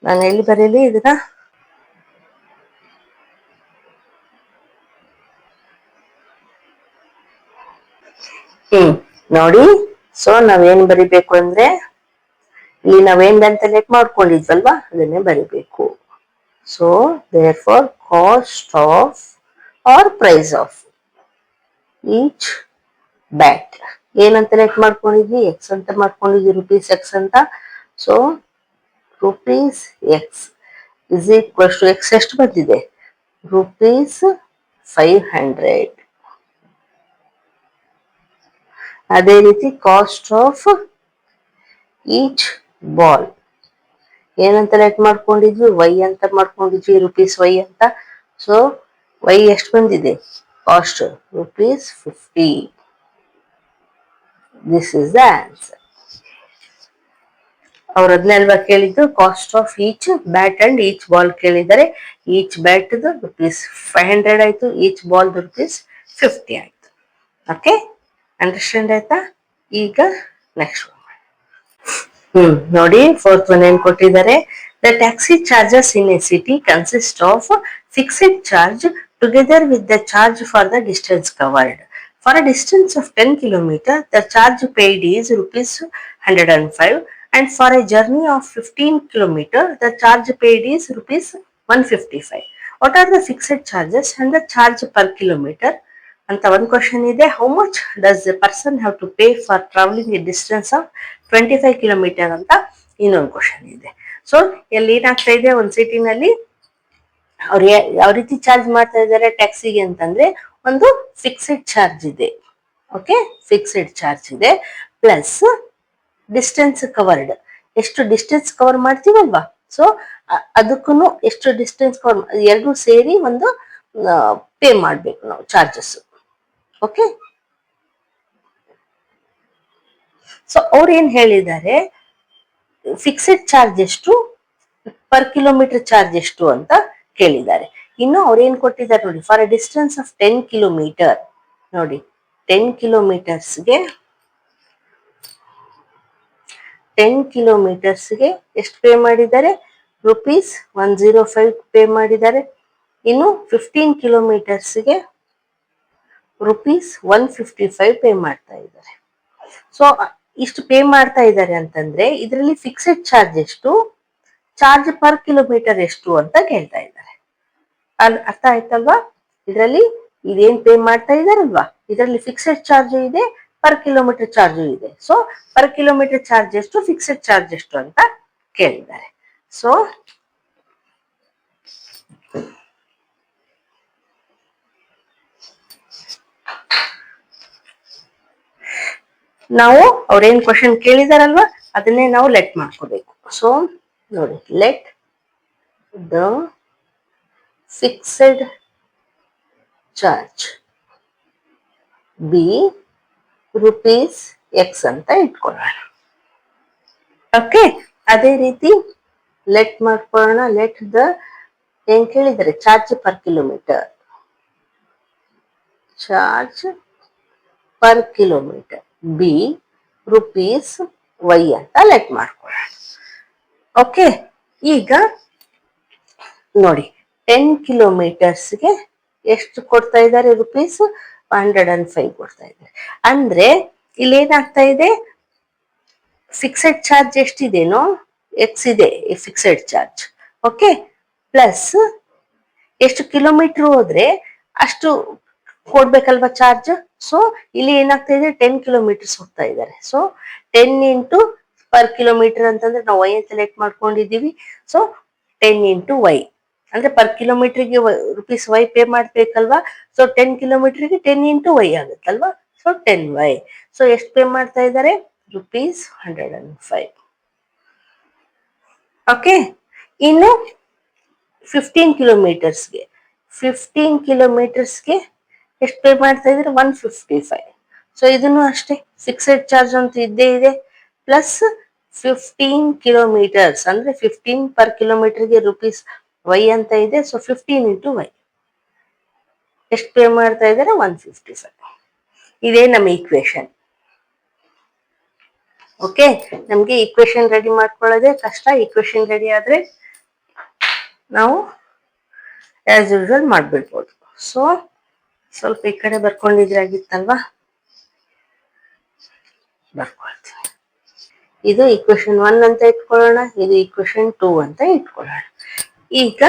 ನಾನು ಎಲ್ಲಿ ಬರೀಲಿ ಇದನ್ನ, ನೋಡಿ. ಸೊ ನಾವೇನ್ ಬರಿಬೇಕು ಅಂದ್ರೆ, ಇಲ್ಲಿ ನಾವೇನ್ ಅಂತ ಲೆಟ್ ಮಾಡ್ಕೊಂಡಿದ್ವಲ್ವಾ ಅದನ್ನೇ ಬರಿಬೇಕು. So therefore cost of or price of each bat ಏನಂತ ಲೆಟ್ ಮಾಡ್ಕೊಂಡಿದ್ವಿ, ಎಕ್ಸ್ ಅಂತ ಮಾಡ್ಕೊಂಡಿದ್ವಿ, ರುಪೀಸ್ ಎಕ್ಸ್ ಅಂತ. So rupees x is equals to x ಎಷ್ಟು ಬಂದಿದೆ, ರುಪೀಸ್ 500. ಅದೇ ರೀತಿ ಕಾಸ್ಟ್ ಆಫ್ ಈಚ್ ಬಾಲ್ ಏನಂತ ಲೆಟ್ ಮಾಡ್ಕೊಂಡಿದ್ವಿ, ವೈ ಅಂತ ಮಾಡ್ಕೊಂಡಿದ್ವಿ, ರುಪೀಸ್ ವೈ ಅಂತ. ಸೊ ವೈ ಎಷ್ಟು ಬಂದಿದೆ, cost rupees 50. This is the answer. ಅವ್ರು ಅದನ್ನೆಲ್ವಾ ಕೇಳಿದ್ದು, cost of each bat and each ball ಕೇಳಿದ್ದಾರೆ. ಈಚ್ ಬ್ಯಾಟ್ ರುಪೀಸ್ 500 ಆಯ್ತು, ಈಚ್ ಬಾಲ್ ರುಪೀಸ್ 50 ಆಯ್ತು. ಓಕೆ, ಅಂಡರ್ಸ್ಟ್ಯಾಂಡ್ ಆಯ್ತಾ. ಈಗ ನೆಕ್ಸ್ಟ್ ನೋಡಿ, ಫೋರ್ತ್ ಒನ್ ಏನ್ ಕೊಟ್ಟಿದ್ದಾರೆ, the taxi charges in a city consist of fixed charge together with the charge for the distance covered. For a distance of 10 kilometers, the charge paid is rupees 105, and for a journey of 15 kilometers, the charge paid is rupees 155. What are the fixed charges and the charge per kilometer? ಅಂತ ಒಂದು question ಇದೆ. How much does the person have to pay for travelling a distance of 25 kilometers ಅಂತ ಇನ್ನೊಂದು question ಇದೆ. So ಇಲ್ಲಿ ಏನಾಗ್ತಾ ಇದೆ, ಒಂದು ಸಿಟಿನಲ್ಲಿ ಅವ್ರು ಯಾವ ರೀತಿ ಚಾರ್ಜ್ ಮಾಡ್ತಾ ಇದ್ದಾರೆ ಟ್ಯಾಕ್ಸಿಗೆ ಅಂತಂದ್ರೆ, ಒಂದು ಫಿಕ್ಸ್ಡ್ ಚಾರ್ಜ್ ಇದೆ. ಓಕೆ, ಫಿಕ್ಸ್ಡ್ ಚಾರ್ಜ್ ಇದೆ, ಪ್ಲಸ್ ಡಿಸ್ಟೆನ್ಸ್ ಕವರ್ಡ್, ಎಷ್ಟು ಡಿಸ್ಟೆನ್ಸ್ ಕವರ್ ಮಾಡ್ತೀವಲ್ವಾ, ಸೊ ಅದಕ್ಕೂ ಎಷ್ಟು ಡಿಸ್ಟೆನ್ಸ್ ಕವರ್, ಎರಡು ಸೇರಿ ಒಂದು ಪೇ ಮಾಡ್ಬೇಕು ನಾವು ಚಾರ್ಜಸ್. ಓಕೆ, ಸೊ ಅವ್ರು ಏನ್ ಹೇಳಿದ್ದಾರೆ, ಫಿಕ್ಸ್ಡ್ ಚಾರ್ಜ್ ಎಷ್ಟು, ಪರ್ ಕಿಲೋಮೀಟರ್ ಚಾರ್ಜ್ ಎಷ್ಟು ಅಂತ ಕೇಳಿದ್ದಾರೆ. ಇನ್ನು ಅವ್ರು ಏನ್ ಕೊಟ್ಟಿದ್ದಾರೆ ನೋಡಿ, for A distance of 10 kilometers, ನೋಡಿ 10 kilometersಗೆ ಎಷ್ಟು ಪೇ ಮಾಡಿದ್ದಾರೆ, ರುಪೀಸ್ 105 ಪೇ ಮಾಡಿದ್ದಾರೆ. ಇನ್ನು 15 kilometersಗೆ ರುಪೀಸ್ 155 ಪೇ ಮಾಡ್ತಾ ಇದ್ದಾರೆ. ಸೊ ಇಷ್ಟು ಪೇ ಮಾಡ್ತಾ ಇದ್ದಾರೆ ಅಂತಂದ್ರೆ ಇದರಲ್ಲಿ ಫಿಕ್ಸ್ಡ್ ಚಾರ್ಜ್ ಎಷ್ಟು, ಚಾರ್ಜ್ ಪರ್ ಕಿಲೋಮೀಟರ್ ಎಷ್ಟು ಅಂತ ಕೇಳ್ತಾ ಇದ್ದಾರೆ. ಅರ್ಥ ಆಯ್ತಲ್ವಾ. ಇದರಲ್ಲಿ ಇದೇನ್ ಪೇ ಮಾಡ್ತಾ ಇದಾರಲ್ವಾ, ಇದರಲ್ಲಿ ಫಿಕ್ಸ್ಡ್ ಚಾರ್ಜ್ ಇದೆ, ಪರ್ ಕಿಲೋಮೀಟರ್ ಚಾರ್ಜ್ ಇದೆ. ಸೊ ಪರ್ ಕಿಲೋಮೀಟರ್ ಚಾರ್ಜ್ ಎಷ್ಟು, ಫಿಕ್ಸ್ಡ್ ಚಾರ್ಜ್ ಎಷ್ಟು ಅಂತ ಕೇಳಿದ್ದಾರೆ. ಸೊ ನಾವು ಅವ್ರೇನ್ ಕ್ವಶನ್ ಕೇಳಿದಾರಲ್ವಾ ಅದನ್ನೇ ನಾವು ಲೆಟ್ ಮಾಡ್ಕೋಬೇಕು. ಸೊ ನೋಡಿ, let the fixed charge, B rupees x ಅಂತ ಇಟ್ಕೊಳ್ಳೋಣ. ಓಕೆ, ಅದೇ ರೀತಿ ಲೆಟ್ ಮಾಡ್ಕೊಳ್ಳೋಣ. ಲೆಟ್ ದ ಏನ್ ಕೇಳಿದರೆ charge per kilometer, charge per kilometer be rupees y ಅಂತ ಲೆಟ್ ಮಾಡ್ಕೊಳ್ಳೋಣ. ಓಕೆ, ಈಗ ನೋಡಿ 10 ಕಿಲೋಮೀಟರ್ಸ್ಗೆ ಎಷ್ಟು ಕೊಡ್ತಾ ಇದ್ದಾರೆ ರುಪೀಸ್ 105 ಕೊಡ್ತಾ ಇದ್ದಾರೆ. ಅಂದ್ರೆ ಇಲ್ಲಿ ಏನಾಗ್ತಾ ಇದೆ, ಫಿಕ್ಸೆಡ್ ಚಾರ್ಜ್ ಎಷ್ಟಿದೆನೋ ಎಕ್ಸ್ ಇದೆ ಫಿಕ್ಸೆಡ್ ಚಾರ್ಜ್. ಓಕೆ, ಪ್ಲಸ್ ಎಷ್ಟು ಕಿಲೋಮೀಟರ್ ಹೋದ್ರೆ ಅಷ್ಟು ಕೊಡ್ಬೇಕಲ್ವಾ ಚಾರ್ಜ್. ಸೊ ಇಲ್ಲಿ ಏನಾಗ್ತಾ ಇದೆ 10 ಕಿಲೋಮೀಟರ್ಸ್ ಹೋಗ್ತಾ ಇದ್ದಾರೆ. ಸೊ 10 ಇಂಟು ಪರ್ ಕಿಲೋಮೀಟರ್ ಅಂತಂದ್ರೆ ನಾವು ವೈ ಅಂತ ಲೆಟ್ ಮಾಡ್ಕೊಂಡಿದೀವಿ. ಸೊ 10 ಇಂಟು ವೈ ಅಂದ್ರೆ ಪರ್ ಕಿಲೋಮೀಟರ್ಗೆ ರುಪೀಸ್ ವೈ ಪೇ ಮಾಡ್ಬೇಕಲ್ವಾ. ಸೊ 10 ಕಿಲೋಮೀಟರ್ಗೆ 10 ಇಂಟು ವೈ ಆಗುತ್ತಲ್ವಾ. So 10 y. ಸೊ ಎಷ್ಟು ಪೇ ಮಾಡ್ತಾ ಇದ್ದಾರೆ ರುಪೀಸ್ 105. ಓಕೆ, ಇನ್ನು 15 ಕಿಲೋಮೀಟರ್ಸ್ಗೆ 15 ಕಿಲೋಮೀಟರ್ಸ್ಗೆ ಎಷ್ಟು ಪೇ ಮಾಡ್ತಾ ಇದ್ರೆ 155. ಸೊ ಇದನ್ನು ಅಷ್ಟೇ ಫಿಕ್ಸೆಡ್ ಚಾರ್ಜ್ ಅಂತ ಇದ್ದೇ ಇದೆ. ಪ್ಲಸ್ 15 ಕಿಲೋಮೀಟರ್ಸ್ ಅಂದ್ರೆ 15 ಪರ್ ಕಿಲೋಮೀಟರ್ಗೆ ರುಪೀಸ್ ವೈ ಅಂತ ಇದೆ. ಸೊ 15 ಇಂಟು ವೈ ಎಷ್ಟು ಪೇ ಮಾಡ್ತಾ ಇದ್ದಾರೆ 155. ಇದೇ ನಮ್ಮ ಈಕ್ವೇಶನ್. ಓಕೆ, ನಮ್ಗೆ ಈಕ್ವೇಶನ್ ರೆಡಿ ಮಾಡ್ಕೊಳ್ಳೋದೇ ಕಷ್ಟ. ಈಕ್ವೇಶನ್ ರೆಡಿ ಆದ್ರೆ ನಾವು ಆಸ್ ಯೂಶುವಲ್ ಮಾಡ್ಬಿಡ್ಬೋದು. ಸೊ ಸ್ವಲ್ಪ ಈ ಕಡೆ ಬರ್ಕೊಂಡಿದ್ರೆ ಆಗಿತ್ತಲ್ವಾ, ಬರ್ಕೊಳ್ತೀನಿ. ಇದು ಈಕ್ವೇಶನ್ 1 ಅಂತ ಇಟ್ಕೊಳ್ಳೋಣ, ಇದು ಈಕ್ವೇಶನ್ 2 ಅಂತ ಇಟ್ಕೊಳ್ಳೋಣ. ಈಗ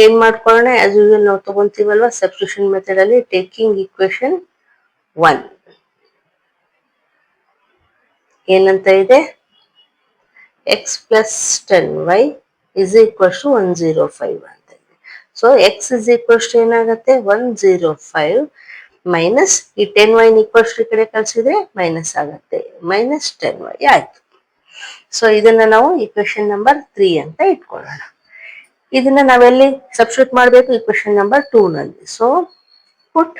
ಏನ್ ಮಾಡ್ಕೊಳ್ಳೋಣ, ಆಸ್ ಯೂಶುವಲ್ ನಾವು ತಗೊಂತೀವಲ್ವಾ ಸಬ್ಸ್ಟಿಟ್ಯೂಷನ್ ಮೆಥಡ್ ಅಲ್ಲಿ. ಟೇಕಿಂಗ್ ಈಕ್ವೇಶನ್ 1 ಏನಂತ ಇದೆ, x plus 10y is equals to 105 ಅಂತ ಇದೆ. So x is equals to ಏನಾಗುತ್ತೆ 105 ಮೈನಸ್ ಈ 10y ಈಕ್ವಲ್ಸ್ ಟು ಕಡೆ ಕಳ್ಸಿದ್ರೆ ಮೈನಸ್ ಆಗುತ್ತೆ, ಮೈನಸ್ 10y ಆಯ್ತು. ಸೊ ಇದನ್ನ ನಾವು ಈಕ್ವೇಶನ್ ನಂಬರ್ 3 ಅಂತ ಇಟ್ಕೊಳ್ಳೋಣ. ಇದನ್ನ ನಾವೆಲ್ಲಿ ಸಬ್ಸ್ಟಿಟ್ಯೂಟ್ ಮಾಡಬೇಕು, ಈಕ್ವೇಶನ್ ನಂಬರ್ 2 ನಲ್ಲಿ. So put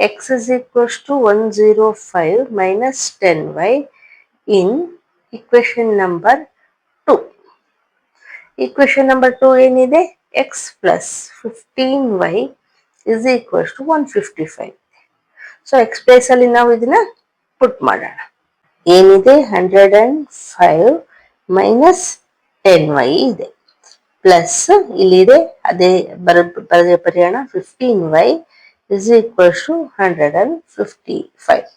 x is equals to 105 minus 10y in equation number 2. Equation number 2 ಏನಿದೆ, x plus 15y is equals to 155. So x place ಅಲ್ಲಿ ನಾವು ಇದನ್ನ ಪುಟ್ ಮಾಡೋಣ. ಏನಿದೆ 105 ಮೈನಸ್ 10y ಇದೆ, ಪ್ಲಸ್ ಇಲ್ಲಿದೆ ಅದೇ ಬರದೇ ಬರೆಯೋಣ 15y is equals to 155.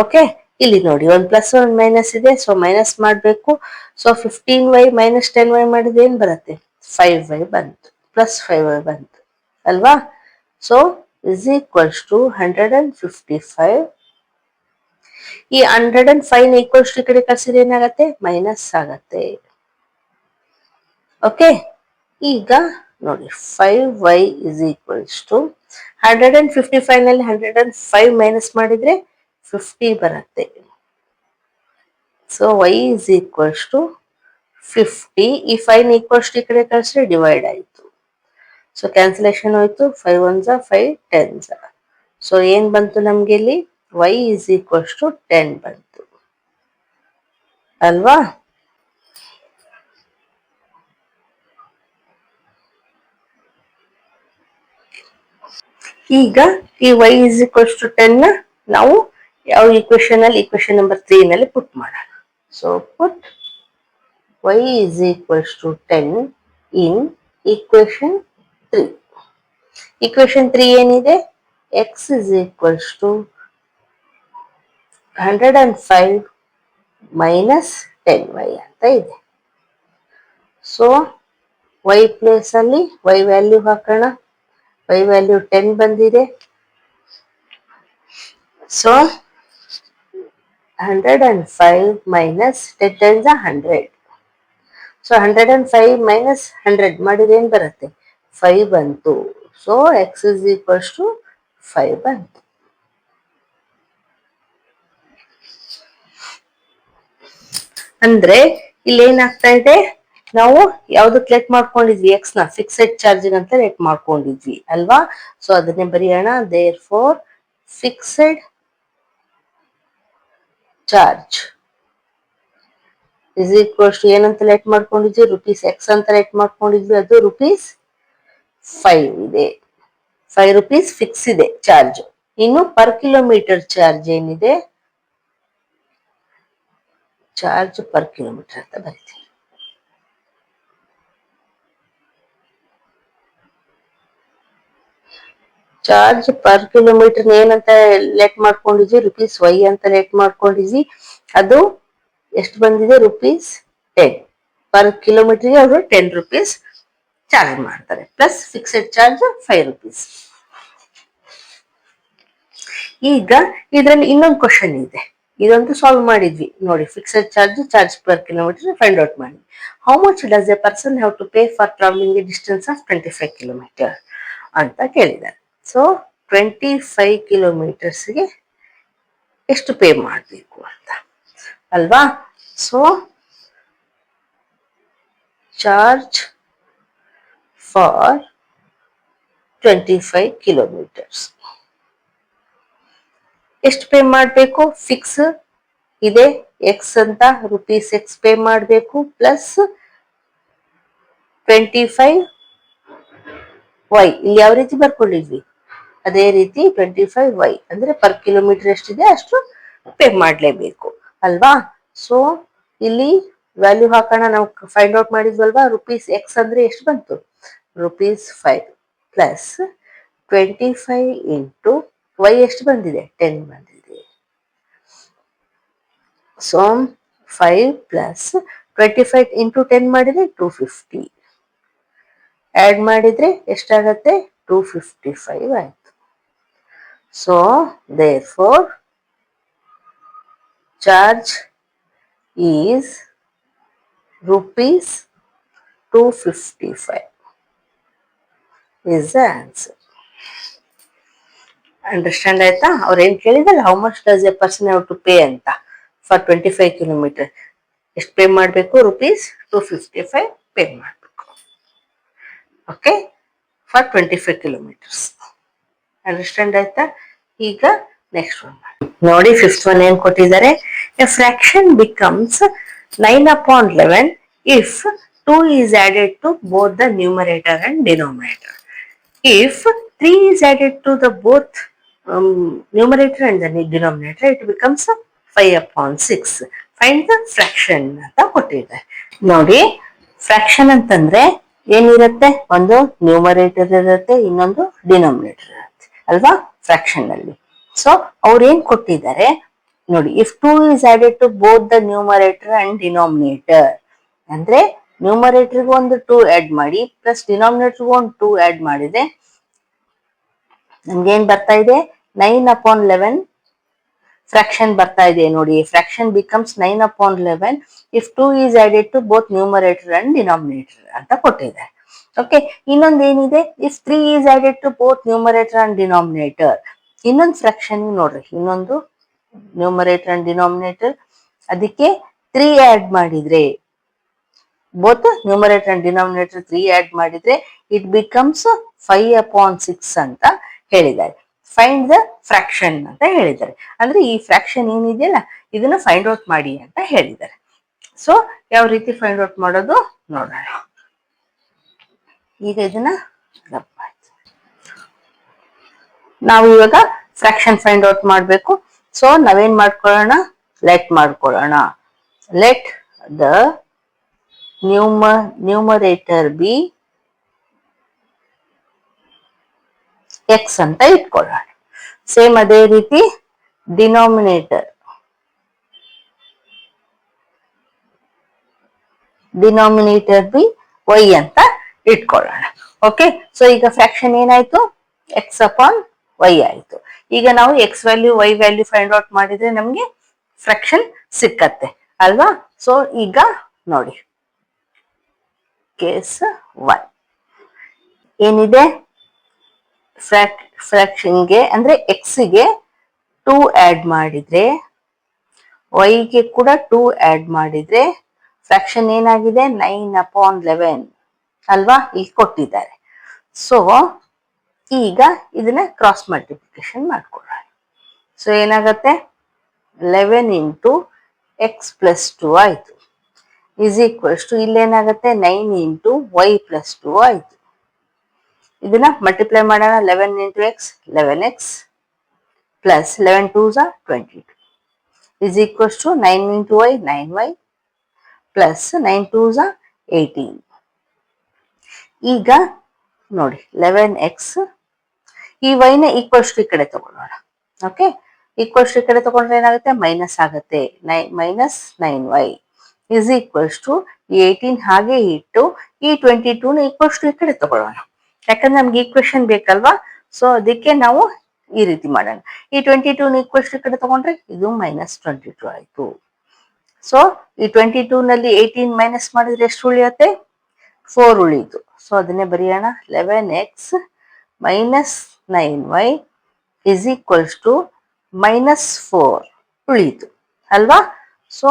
Okay, ಇಲ್ಲಿ ನೋಡಿ 1 ಪ್ಲಸ್ 1 ಮೈನಸ್ ಇದೆ. ಸೊ ಮೈನಸ್ ಮಾಡಬೇಕು. ಸೊ 15y ಮೈನಸ್ 10y ಮಾಡಿದ್ರೆ ಏನ್ ಬರುತ್ತೆ 5y ಬಂತು, ಪ್ಲಸ್ 5y ಬಂತು ಅಲ್ವಾ. So is equals to 155. ಈ 105 ಈಕ್ವಲ್ಸ್ ಟು ಕಡೆ ಕಳ್ಸಿದ್ರೆ ಏನಾಗತ್ತೆ ಮೈನಸ್ ಆಗತ್ತೆ. ಓಕೆ, ಈಗ ನೋಡಿ 5y ಇಸ್ ಈಕ್ವಲ್ಸ್ ಟು 155 ನಲ್ಲಿ 105 ಮೈನಸ್ ಮಾಡಿದ್ರೆ 50 ಬರುತ್ತೆ. So y is equals to 50. ಈ 5 ಈಕ್ವಲ್ಸ್ ಟು ಈ ಕಡೆ ಕಳಿಸಿದ್ರೆ ಡಿವೈಡ್ ಆಯ್ತು. ಸೊ ಕ್ಯಾನ್ಸಲೇಷನ್ ಹೋಯ್ತು, 5 1s 5 10s. ಸೊ ಏನ್ ಬಂತು ನಮ್ಗೆ ಇಲ್ಲಿ y is equals to 10 ಬಂತು ಅಲ್ವಾ. ಈಗ ಈ y is equals to 10 ನ ನಾವು ಯಾವ ಈಕ್ವೇಶನ್ ಅಲ್ಲಿ, ಈಕ್ವೇಶನ್ ನಂಬರ್ 3 ನಲ್ಲಿ ಪುಟ್ ಮಾಡೋಣ. So put y is equals to 10 in equation 3. equation 3 ಏನಿದೆ, x is equals to 105 minus 10y ಅಂತ ಇದೆ. ಸೊ y ಪ್ಲೇಸ್ ಅಲ್ಲಿ y ವ್ಯಾಲ್ಯೂ ಹಾಕೋಣ. y ವ್ಯಾಲ್ಯೂ 10 ಬಂದಿದೆ. So 105 minus 10 times 100. So 105 minus 100 ಮಾಡಿದ್ರೆ ಏನ್ ಬರುತ್ತೆ 5 ಬಂತು. So x is equals to 5 ಬಂತು. ಅಂದ್ರೆ ಇಲ್ಲಿ ಏನಾಗ್ತಾ ಇದೆ, ನಾವು ಯಾವ್ದಕ್ ಲೆಟ್ ಮಾಡ್ಕೊಂಡಿದ್ವಿ, ಎಕ್ಸ್ ನ ಫಿಕ್ಸೆಡ್ ಚಾರ್ಜ್ ಅಂತ ಲೆಟ್ ಮಾಡ್ಕೊಂಡಿದ್ವಿ ಅಲ್ವಾ. ಸೊ ಅದನ್ನೇ ಬರೆಯೋಣ. Therefore fixed charge is equals to ಏನಂತ ಲೆಟ್ ಮಾಡ್ಕೊಂಡಿದ್ವಿ, ರುಪೀಸ್ ಎಕ್ಸ್ ಅಂತ ಲೆಟ್ ಮಾಡ್ಕೊಂಡಿದ್ವಿ. ಅದು ರುಪೀಸ್ 5 ಇದೆ. 5 rupees ಫಿಕ್ಸ್ ಇದೆ ಚಾರ್ಜ್. ಇನ್ನು ಪರ್ ಕಿಲೋಮೀಟರ್ ಚಾರ್ಜ್ ಏನಿದೆ, ಚಾರ್ಜ್ ಪರ್ ಕಿಲೋಮೀಟರ್ ಅಂತ ಬರೀತೀವಿ. ಚಾರ್ಜ್ ಪರ್ ಕಿಲೋಮೀಟರ್ ಏನಂತ ಲೆಟ್ ಮಾಡ್ಕೊಂಡಿದ್ವಿ, ರುಪೀಸ್ 5 ಅಂತ ಲೆಟ್ ಮಾಡ್ಕೊಂಡಿದ್ವಿ. ಅದು ಎಷ್ಟು ಬಂದಿದೆ, ರುಪೀಸ್ 10 ಪರ್ ಕಿಲೋಮೀಟರ್ಗೆ ಅವರು 10 rupees ಚಾರ್ಜ್ ಮಾಡ್ತಾರೆ, ಪ್ಲಸ್ ಫಿಕ್ಸೆಡ್ ಚಾರ್ಜ್ 5 rupees. ಈಗ ಇದ್ರಲ್ಲಿ ಇನ್ನೊಂದು ಕ್ವಶನ್ ಇದೆ, ಇದೊಂದು ಸಾಲ್ವ್ ಮಾಡಿದ್ವಿ ನೋಡಿ. Fixed charge per kilometre find out ಮಾಡಿ. How much does a person have to pay for travelling a distance of 25 kilometers ಅಂತ ಕೇಳಿದ್ದಾರೆ. ಸೊ 25 kilometersಗೆ ಎಷ್ಟು ಪೇ ಮಾಡಬೇಕು ಅಂತ ಅಲ್ವಾ. ಸೊ ಚಾರ್ಜ್ ಫಾರ್ 25 kilometers ಎಷ್ಟು ಪೇ ಮಾಡಬೇಕು, ಫಿಕ್ಸ್ ಇದೆ ಎಕ್ಸ್ ಅಂತ, ರುಪೀಸ್ ಪೇ ಮಾಡಬೇಕು, ಪ್ಲಸ್ 25y ಇಲ್ಲಿ ಯಾವ ರೀತಿ ಬರ್ಕೊಂಡಿದ್ವಿ ಅದೇ ರೀತಿ 25y ಅಂದ್ರೆ ಪರ್ ಕಿಲೋಮೀಟರ್ ಎಷ್ಟಿದೆ ಅಷ್ಟು ಪೇ ಮಾಡಲೇಬೇಕು ಅಲ್ವಾ. ಸೊ ಇಲ್ಲಿ ವ್ಯಾಲ್ಯೂ ಹಾಕೋಣ. ನಾವು ಫೈಂಡ್ ಔಟ್ ಮಾಡಿದ್ವಲ್ವಾ, ರುಪೀಸ್ ಎಕ್ಸ್ ಅಂದ್ರೆ ಎಷ್ಟು ಬಂತು, ರುಪೀಸ್ 5 ಪ್ಲಸ್ 25 ಇಂಟು y ಎಷ್ಟು ಬಂದಿದೆ, 10 ಬಂದಿದೆ. ಸೊ 5 ಪ್ಲಸ್ 25 ಇಂಟು 10 ಮಾಡಿದ್ರೆ 250, ಆಡ್ ಮಾಡಿದ್ರೆ ಎಷ್ಟಾಗತ್ತೆ, 255 ಆಯ್ತು. So therefore charge is rupees 255 is the answer. Understand ಆಯ್ತಾ. ಅವ್ರು ಏನ್ ಕೇಳಿದಲ್ಲ, how much does a person have to pay ಅಂತ ಫಾರ್ 25 kilometers, ಎಷ್ಟು ಪೇ ಮಾಡಬೇಕು, ರುಪೀಸ್ 255 ಪೇ ಮಾಡಬೇಕು. Okay, for 25 kilometers. ಅಂಡರ್ಸ್ಟ್ಯಾಂಡ್ ಆಯ್ತಾ. ಈಗ ನೆಕ್ಸ್ಟ್ ಒನ್ ನೋಡಿ. ಫಿಫ್ತ್ ಒನ್ ಏನ್ ಕೊಟ್ಟಿದ್ದಾರೆ, a fraction becomes 9/11 if 2 is added to both the numerator and denominator. If 3 is added to the both numerator and the denominator, it becomes 5/6. Find the fraction ಅಂತ ಕೊಟ್ಟಿದ್ದಾರೆ ನೋಡಿ. Fraction ಅಂತಂದ್ರೆ ಏನಿರುತ್ತೆ, ಒಂದು numerator ಇರುತ್ತೆ, ಇನ್ನೊಂದು ಡಿನೋಮಿನೇಟರ್ ಇರುತ್ತೆ ಅಲ್ವಾ ಫ್ರಾಕ್ಷನ್ ಅಲ್ಲಿ. ಸೊ ಅವ್ರು ಏನ್ ಕೊಟ್ಟಿದ್ದಾರೆ ನೋಡಿ, if 2 is added to both the numerator and denominator ಅಂದ್ರೆ ನ್ಯೂಮರೇಟರ್ಗೆ ಒಂದು 2 ಆಡ್ ಮಾಡಿ, ಪ್ಲಸ್ ಡಿನಾಮಿನೇಟರ್ಗೆ ಒಂದು 2 ಆಡ್ ಮಾಡಿದೆ, ನಮ್ಗೆ ಏನ್ ಬರ್ತಾ ಇದೆ, 9/11 ಫ್ರಾಕ್ಷನ್ ಬರ್ತಾ ಇದೆ ನೋಡಿ. Fraction becomes 9/11 if 2 is added to both numerator and denominator ಅಂತ ಕೊಟ್ಟಿದ್ದಾರೆ. ಓಕೆ, ಇನ್ನೊಂದು ಏನಿದೆ, if 3 is added to both numerator and denominator. ಇನ್ನೊಂದು ಫ್ರಾಕ್ಷನ್ ನೋಡ್ರಿ, ಇನ್ನೊಂದು ನ್ಯೂಮರೇಟರ್ ಅಂಡ್ ಡಿನಾಮಿನೇಟರ್, ಅದಕ್ಕೆ 3 ಆಡ್ ಮಾಡಿದ್ರೆ, both numerator and denominator 3 add ಮಾಡಿದ್ರೆ ಇಟ್ ಬಿಕಮ್ಸ್ 5/6 ಅಂತ ಹೇಳಿದ್ದಾರೆ. ಫೈಂಡ್ ದ ಫ್ರಾಕ್ಷನ್ ಅಂತ ಹೇಳಿದ್ದಾರೆ. ಅಂದ್ರೆ ಈ ಫ್ರಾಕ್ಷನ್ ಏನಿದೆಯಲ್ಲ ಇದನ್ನ ಫೈಂಡ್ ಔಟ್ ಮಾಡಿ ಅಂತ ಹೇಳಿದ್ದಾರೆ. ಸೊ ಯಾವ ರೀತಿ ಫೈಂಡ್ ಔಟ್ ಮಾಡೋದು ನೋಡೋಣ. ಈಗ ಇದನ್ನ ನಾವು ಇವಾಗ ಫ್ರಾಕ್ಷನ್ ಫೈಂಡ್ ಔಟ್ ಮಾಡಬೇಕು. ಸೊ ನಾವೇನ್ ಮಾಡ್ಕೊಳ್ಳೋಣ, ಲೆಟ್ ಮಾಡ್ಕೊಳ್ಳೋಣ. Let the numerator B x ಅಂತ ಇಟ್ಕೊಳ್ಳೋಣ. ಸೇಮ್ ಅದೇ ರೀತಿ ಡಿನಾಮಿನೇಟರ್ ಬಿ ವೈ ಅಂತ ಇಟ್ಕೊಳ್ಳೋಣ. ಓಕೆ, ಸೊ ಈಗ ಫ್ರಾಕ್ಷನ್ ಏನಾಯ್ತು, x/y ಆಯ್ತು. ಈಗ ನಾವು x value y value find out ಮಾಡಿದ್ರೆ ನಮ್ಗೆ ಫ್ರಾಕ್ಷನ್ ಸಿಕ್ಕತ್ತೆ ಅಲ್ವಾ. ಸೊ ಈಗ ನೋಡಿ, ಕೇಸ್ 1 ಏನಿದೆ, ಫ್ರಾಕ್ಷನ್ಗೆ ಅಂದ್ರೆ ಎಕ್ಸ್ಗೆ 2 ಆಡ್ ಮಾಡಿದ್ರೆ, ವೈಗೆ ಕೂಡ 2 ಆಡ್ ಮಾಡಿದ್ರೆ ಫ್ರಾಕ್ಷನ್ ಏನಾಗಿದೆ 9/11 ಅಲ್ವಾ, ಇಲ್ಲಿ ಕೊಟ್ಟಿದ್ದಾರೆ. ಸೊ ಈಗ ಇದನ್ನ ಕ್ರಾಸ್ ಮಲ್ಟಿಪ್ಲಿಕೇಶನ್ ಮಾಡ್ಕೊಳ್ಳೋಣ. ಸೊ ಏನಾಗತ್ತೆ 11 ಇಂಟು ಎಕ್ಸ್ ಪ್ಲಸ್ 2 ಆಯ್ತು ಇಸ್ ಈಕ್ವಲ್ಸ್ ಟು ಇಲ್ಲೇನಾಗತ್ತೆ 9 ಇಂಟು ವೈ ಪ್ಲಸ್ 2 ಆಯ್ತು. ಇದನ್ನ ಮಲ್ಟಿಪ್ಲೈ ಮಾಡೋಣ. 11 into x 11x plus 11 2s 22 is equals to 9 into y 9y plus 9 2s 18. ಈಗ ನೋಡಿ 11x ಈ y ನ ಈಕ್ವಲ್ಸ್ ಟು ಈ ಕಡೆ ತಗೊಳ್ಳೋಣ. ಓಕೆ, ಈಕ್ವಲ್ಸ್ ಟು ಈ ಕಡೆ ತಗೊಂಡ್ರೆ ಏನಾಗುತ್ತೆ ಮೈನಸ್ ಆಗುತ್ತೆ. Minus 9y is equals to 18 ಹಾಗೆ ಇಟ್ಟು ಈ 22 ನ ಈಕ್ವಲ್ಸ್ ಟು ಈ ಕಡೆ ತಗೊಳ್ಳೋಣ. ಯಾಕಂದ್ರೆ ನಮ್ಗೆ ಈಕ್ವೇಶನ್ ಬೇಕಲ್ವಾ. ಸೊ ಅದಕ್ಕೆ ನಾವು ಈ ರೀತಿ ಮಾಡೋಣ. ಈ 22 ನ ಈಕ್ವಲ್ಸ್ ಟು ಈ ಕಡೆ ತಗೊಂಡ್ರೆ ಇದು ಮೈನಸ್ 22 ಆಯ್ತು. ಸೊ ಈ 22 ನಲ್ಲಿ 18 ಮೈನಸ್ ಮಾಡಿದ್ರೆ ಎಷ್ಟು ಉಳಿಯುತ್ತೆ 4 ಉಳಿಯಿತು. ಸೊ ಅದನ್ನೇ ಬರೆಯೋಣ. 11x minus 9y is equals to minus 4 ಉಳಿಯಿತು ಅಲ್ವಾ. ಸೊ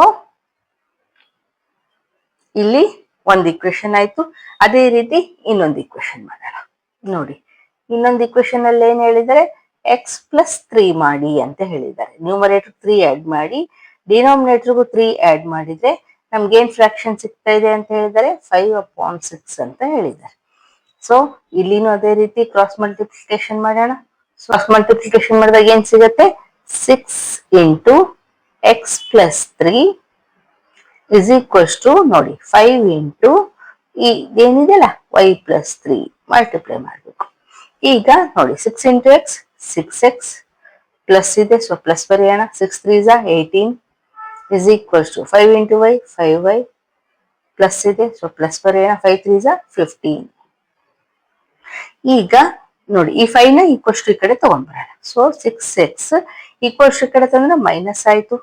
ಇಲ್ಲಿ ಒಂದು ಇಕ್ವೇಶನ್ ಆಯ್ತು. ಅದೇ ರೀತಿ ಇನ್ನೊಂದು ಇಕ್ವೇಶನ್ ಮಾಡೋಣ. ನೋಡಿ ಇನ್ನೊಂದು ಇಕ್ವೇಶನ್ ಅಲ್ಲಿ ಏನ್ ಹೇಳಿದರೆ ಎಕ್ಸ್ ಪ್ಲಸ್ 3 ಮಾಡಿ ಅಂತ ಹೇಳಿದ್ದಾರೆ. ನ್ಯೂಮರೇಟರ್ 3 ಆಡ್ ಮಾಡಿ ಡಿನಾಮಿನೇಟರ್ಗೂ 3 ಆಡ್ ಮಾಡಿದ್ರೆ ನಮ್ಗೆ ಏನ್ ಫ್ರಾಕ್ಷನ್ ಸಿಗ್ತಾ ಇದೆ ಅಂತ ಹೇಳಿದರೆ 5/6 ಅಂತ ಹೇಳಿದ್ದಾರೆ. ಸೊ ಇಲ್ಲಿನೂ ಅದೇ ರೀತಿ ಕ್ರಾಸ್ ಮಲ್ಟಿಪ್ಲಿಕೇಶನ್ ಮಾಡೋಣ. ಕ್ರಾಸ್ ಮಲ್ಟಿಪ್ಲಿಕೇಶನ್ ಮಾಡಿದಾಗ ಏನ್ ಸಿಗತ್ತೆ 6 into x plus 3 is equals to ನೋಡಿ 5 ಇಂಟು ಈ ಏನಿದೆಯಲ್ಲ ವೈ ಪ್ಲಸ್ 3 ಮಲ್ಟಿಪ್ಲೈ ಮಾಡಬೇಕು. ಈಗ ನೋಡಿ 6 ಇಂಟು ಎಕ್ಸ್ 6x ಪ್ಲಸ್ ಇದೆ. ಸೊ ಪ್ಲಸ್ ಬರೆಯೋಣ. 6 3s 18 is equals to 5 into y 5y plus ಇದೆ. ಸೊ ಪ್ಲಸ್ ಬರೆಯೋಣ. 5 3s 15. ಈಗ ನೋಡಿ ಈ 5 ನ ಈಕ್ವಲ್ಸ್ ಟು ಈ ಕಡೆ ತಗೊಂಡ್ಬರೋಣ. ಸೊ 6x ಈಕ್ವಲ್ಸ್ ಟು ಈ ಕಡೆ ತಂದ್ರೆ ಮೈನಸ್ ಆಯ್ತು.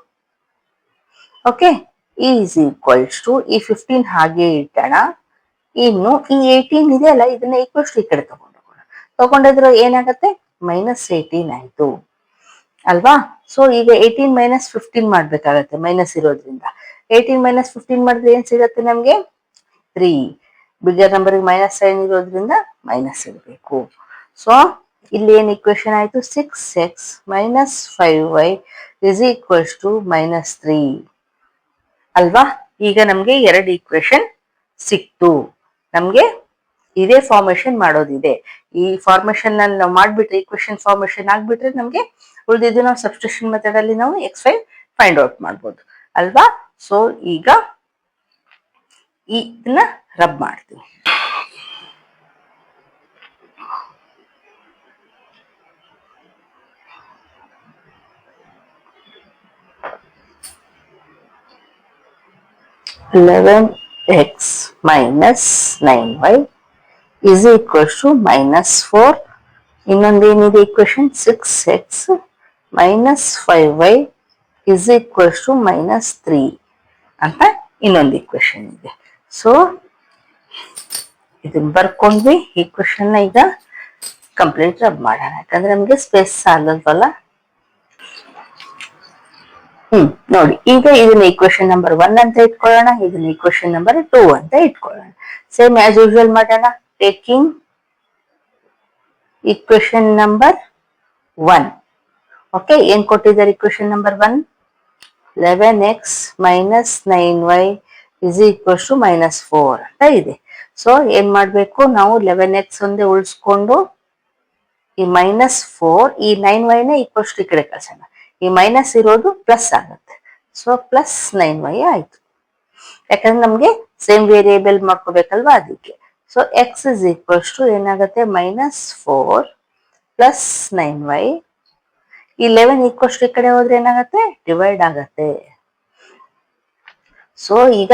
ಓಕೆ, ಈಸ್ ಈಕ್ವಲ್ಸ್ ಟು ಈ 15 ಹಾಗೆ ಇಟ್ಟಣ. ಇನ್ನು ಈ 18 ಇದೆಯಲ್ಲ ಇದನ್ನ ಈಕ್ವಲ್ಸ್ ಟು ಈ ಕಡೆ ತಗೊಂಡಿದ್ರೆ ಏನಾಗತ್ತೆ ಮೈನಸ್ 18 ಆಯ್ತು ಅಲ್ವಾ. ಸೊ ಈಗ 18 ಮೈನಸ್ 15 ಮಾಡ್ಬೇಕಾಗತ್ತೆ ಮೈನಸ್ ಇರೋದ್ರಿಂದ. 18 ಮೈನಸ್ 15 ಮಾಡಿದ್ರೆ ಏನ್ ಸಿಗತ್ತೆ ನಮ್ಗೆ 3. ಬಿಗರ್ ನಂಬರ್ಗೆ ಮೈನಸ್ ಸೈನ್ ಇರೋದ್ರಿಂದ ಮೈನಸ್ ಇರಬೇಕು. ಸೊ ಇಲ್ಲಿ ಏನ್ ಇಕ್ವೇಶನ್ ಆಯ್ತು 6x minus 5y is equals to minus 3 ಅಲ್ವಾ. ಈಗ ನಮ್ಗೆ 2 ಈಕ್ವೇಶನ್ ಸಿಕ್ತು. ನಮ್ಗೆ ಇದೇ ಫಾರ್ಮೇಶನ್ ಮಾಡೋದಿದೆ. ಈ ಫಾರ್ಮೇಶನ್ ನಾವು ಮಾಡ್ಬಿಟ್ರೆ ಈಕ್ವೇಶನ್ ಫಾರ್ಮೇಶನ್ ಆಗ್ಬಿಟ್ರೆ ನಮ್ಗೆ ಉಳಿದಿದ್ದು ನಾವು ಸಬ್ಸ್ಟಿಟ್ಯೂಷನ್ ಮೆಥಡ್ ಅಲ್ಲಿ ನಾವು x5 ಫೈಂಡ್ ಔಟ್ ಮಾಡ್ಬೋದು ಅಲ್ವಾ. ಸೊ ಈಗ ಇದನ್ನ ರಬ್ ಮಾಡ್ತೀವಿ. (11x minus 9y is equals to minus 4). ಇನ್ನೊಂದೇನಿದೆ equation 6x minus 5y is equals to minus 3 ಅಂತ ಇನ್ನೊಂದು ಇಕ್ವೇಶನ್ ಇದೆ. ಸೊ ಇದನ್ನ ಬರ್ಕೊಂಡ್ವಿ. ಇಕ್ವೇಶನ್ ಈಗ ಕಂಪ್ಲೀಟ್ ರಬ್ ಮಾಡೋಣ, ಯಾಕಂದ್ರೆ ನಮ್ಗೆ ಸ್ಪೇಸ್ ಸಾಲಲ್ವಲ್ಲ. ನೋಡಿ ಈಗ ಇದನ್ನ ಇಕ್ವೇಶನ್ ನಂಬರ್ 1 ಅಂತ ಇಟ್ಕೊಳ್ಳೋಣ, ಇದನ್ನ ಇಕ್ವೇಶನ್ ನಂಬರ್ 2 ಅಂತ ಇಟ್ಕೊಳ್ಳೋಣ. ಸೇಮ್ ಆಸ್ ಯೂಶುವಲ್ ಮಾಡೋಣ. Taking equation number 1. ಓಕೆ, ಏನ್ ಕೊಟ್ಟಿದ್ದಾರೆ equation number 1 11x minus 9y is equals to minus 4 ಅಂತ ಇದೆ. ಸೊ ಏನ್ ಮಾಡ್ಬೇಕು ನಾವು 11x ಒಂದೇ ಉಳಿಸ್ಕೊಂಡು ಈ ಮೈನಸ್ 4 ಈ 9y ನ ಈಕ್ವಲ್ಸ್ ಟು ಈ ಕಡೆ ಕಳ್ಸೋಣ. ಈ ಮೈನಸ್ ಇರೋದು ಪ್ಲಸ್ ಆಗುತ್ತೆ. ಸೊ ಪ್ಲಸ್ 9y ಆಯ್ತು, ಯಾಕಂದ್ರೆ ನಮ್ಗೆ ಸೇಮ್ ವೇರಿಯೇಬಲ್ ಮಾಡ್ಕೋಬೇಕಲ್ವಾ ಅದಕ್ಕೆ. So x is equals to ಏನಾಗುತ್ತೆ ಮೈನಸ್ 4 ಪ್ಲಸ್ 9y. ಈ 11 ಈಕ್ವಲ್ಸ್ ಟು ಈ ಕಡೆ ಹೋದ್ರೆ ಏನಾಗುತ್ತೆ ಡಿವೈಡ್ ಆಗತ್ತೆ. ಸೊ ಈಗ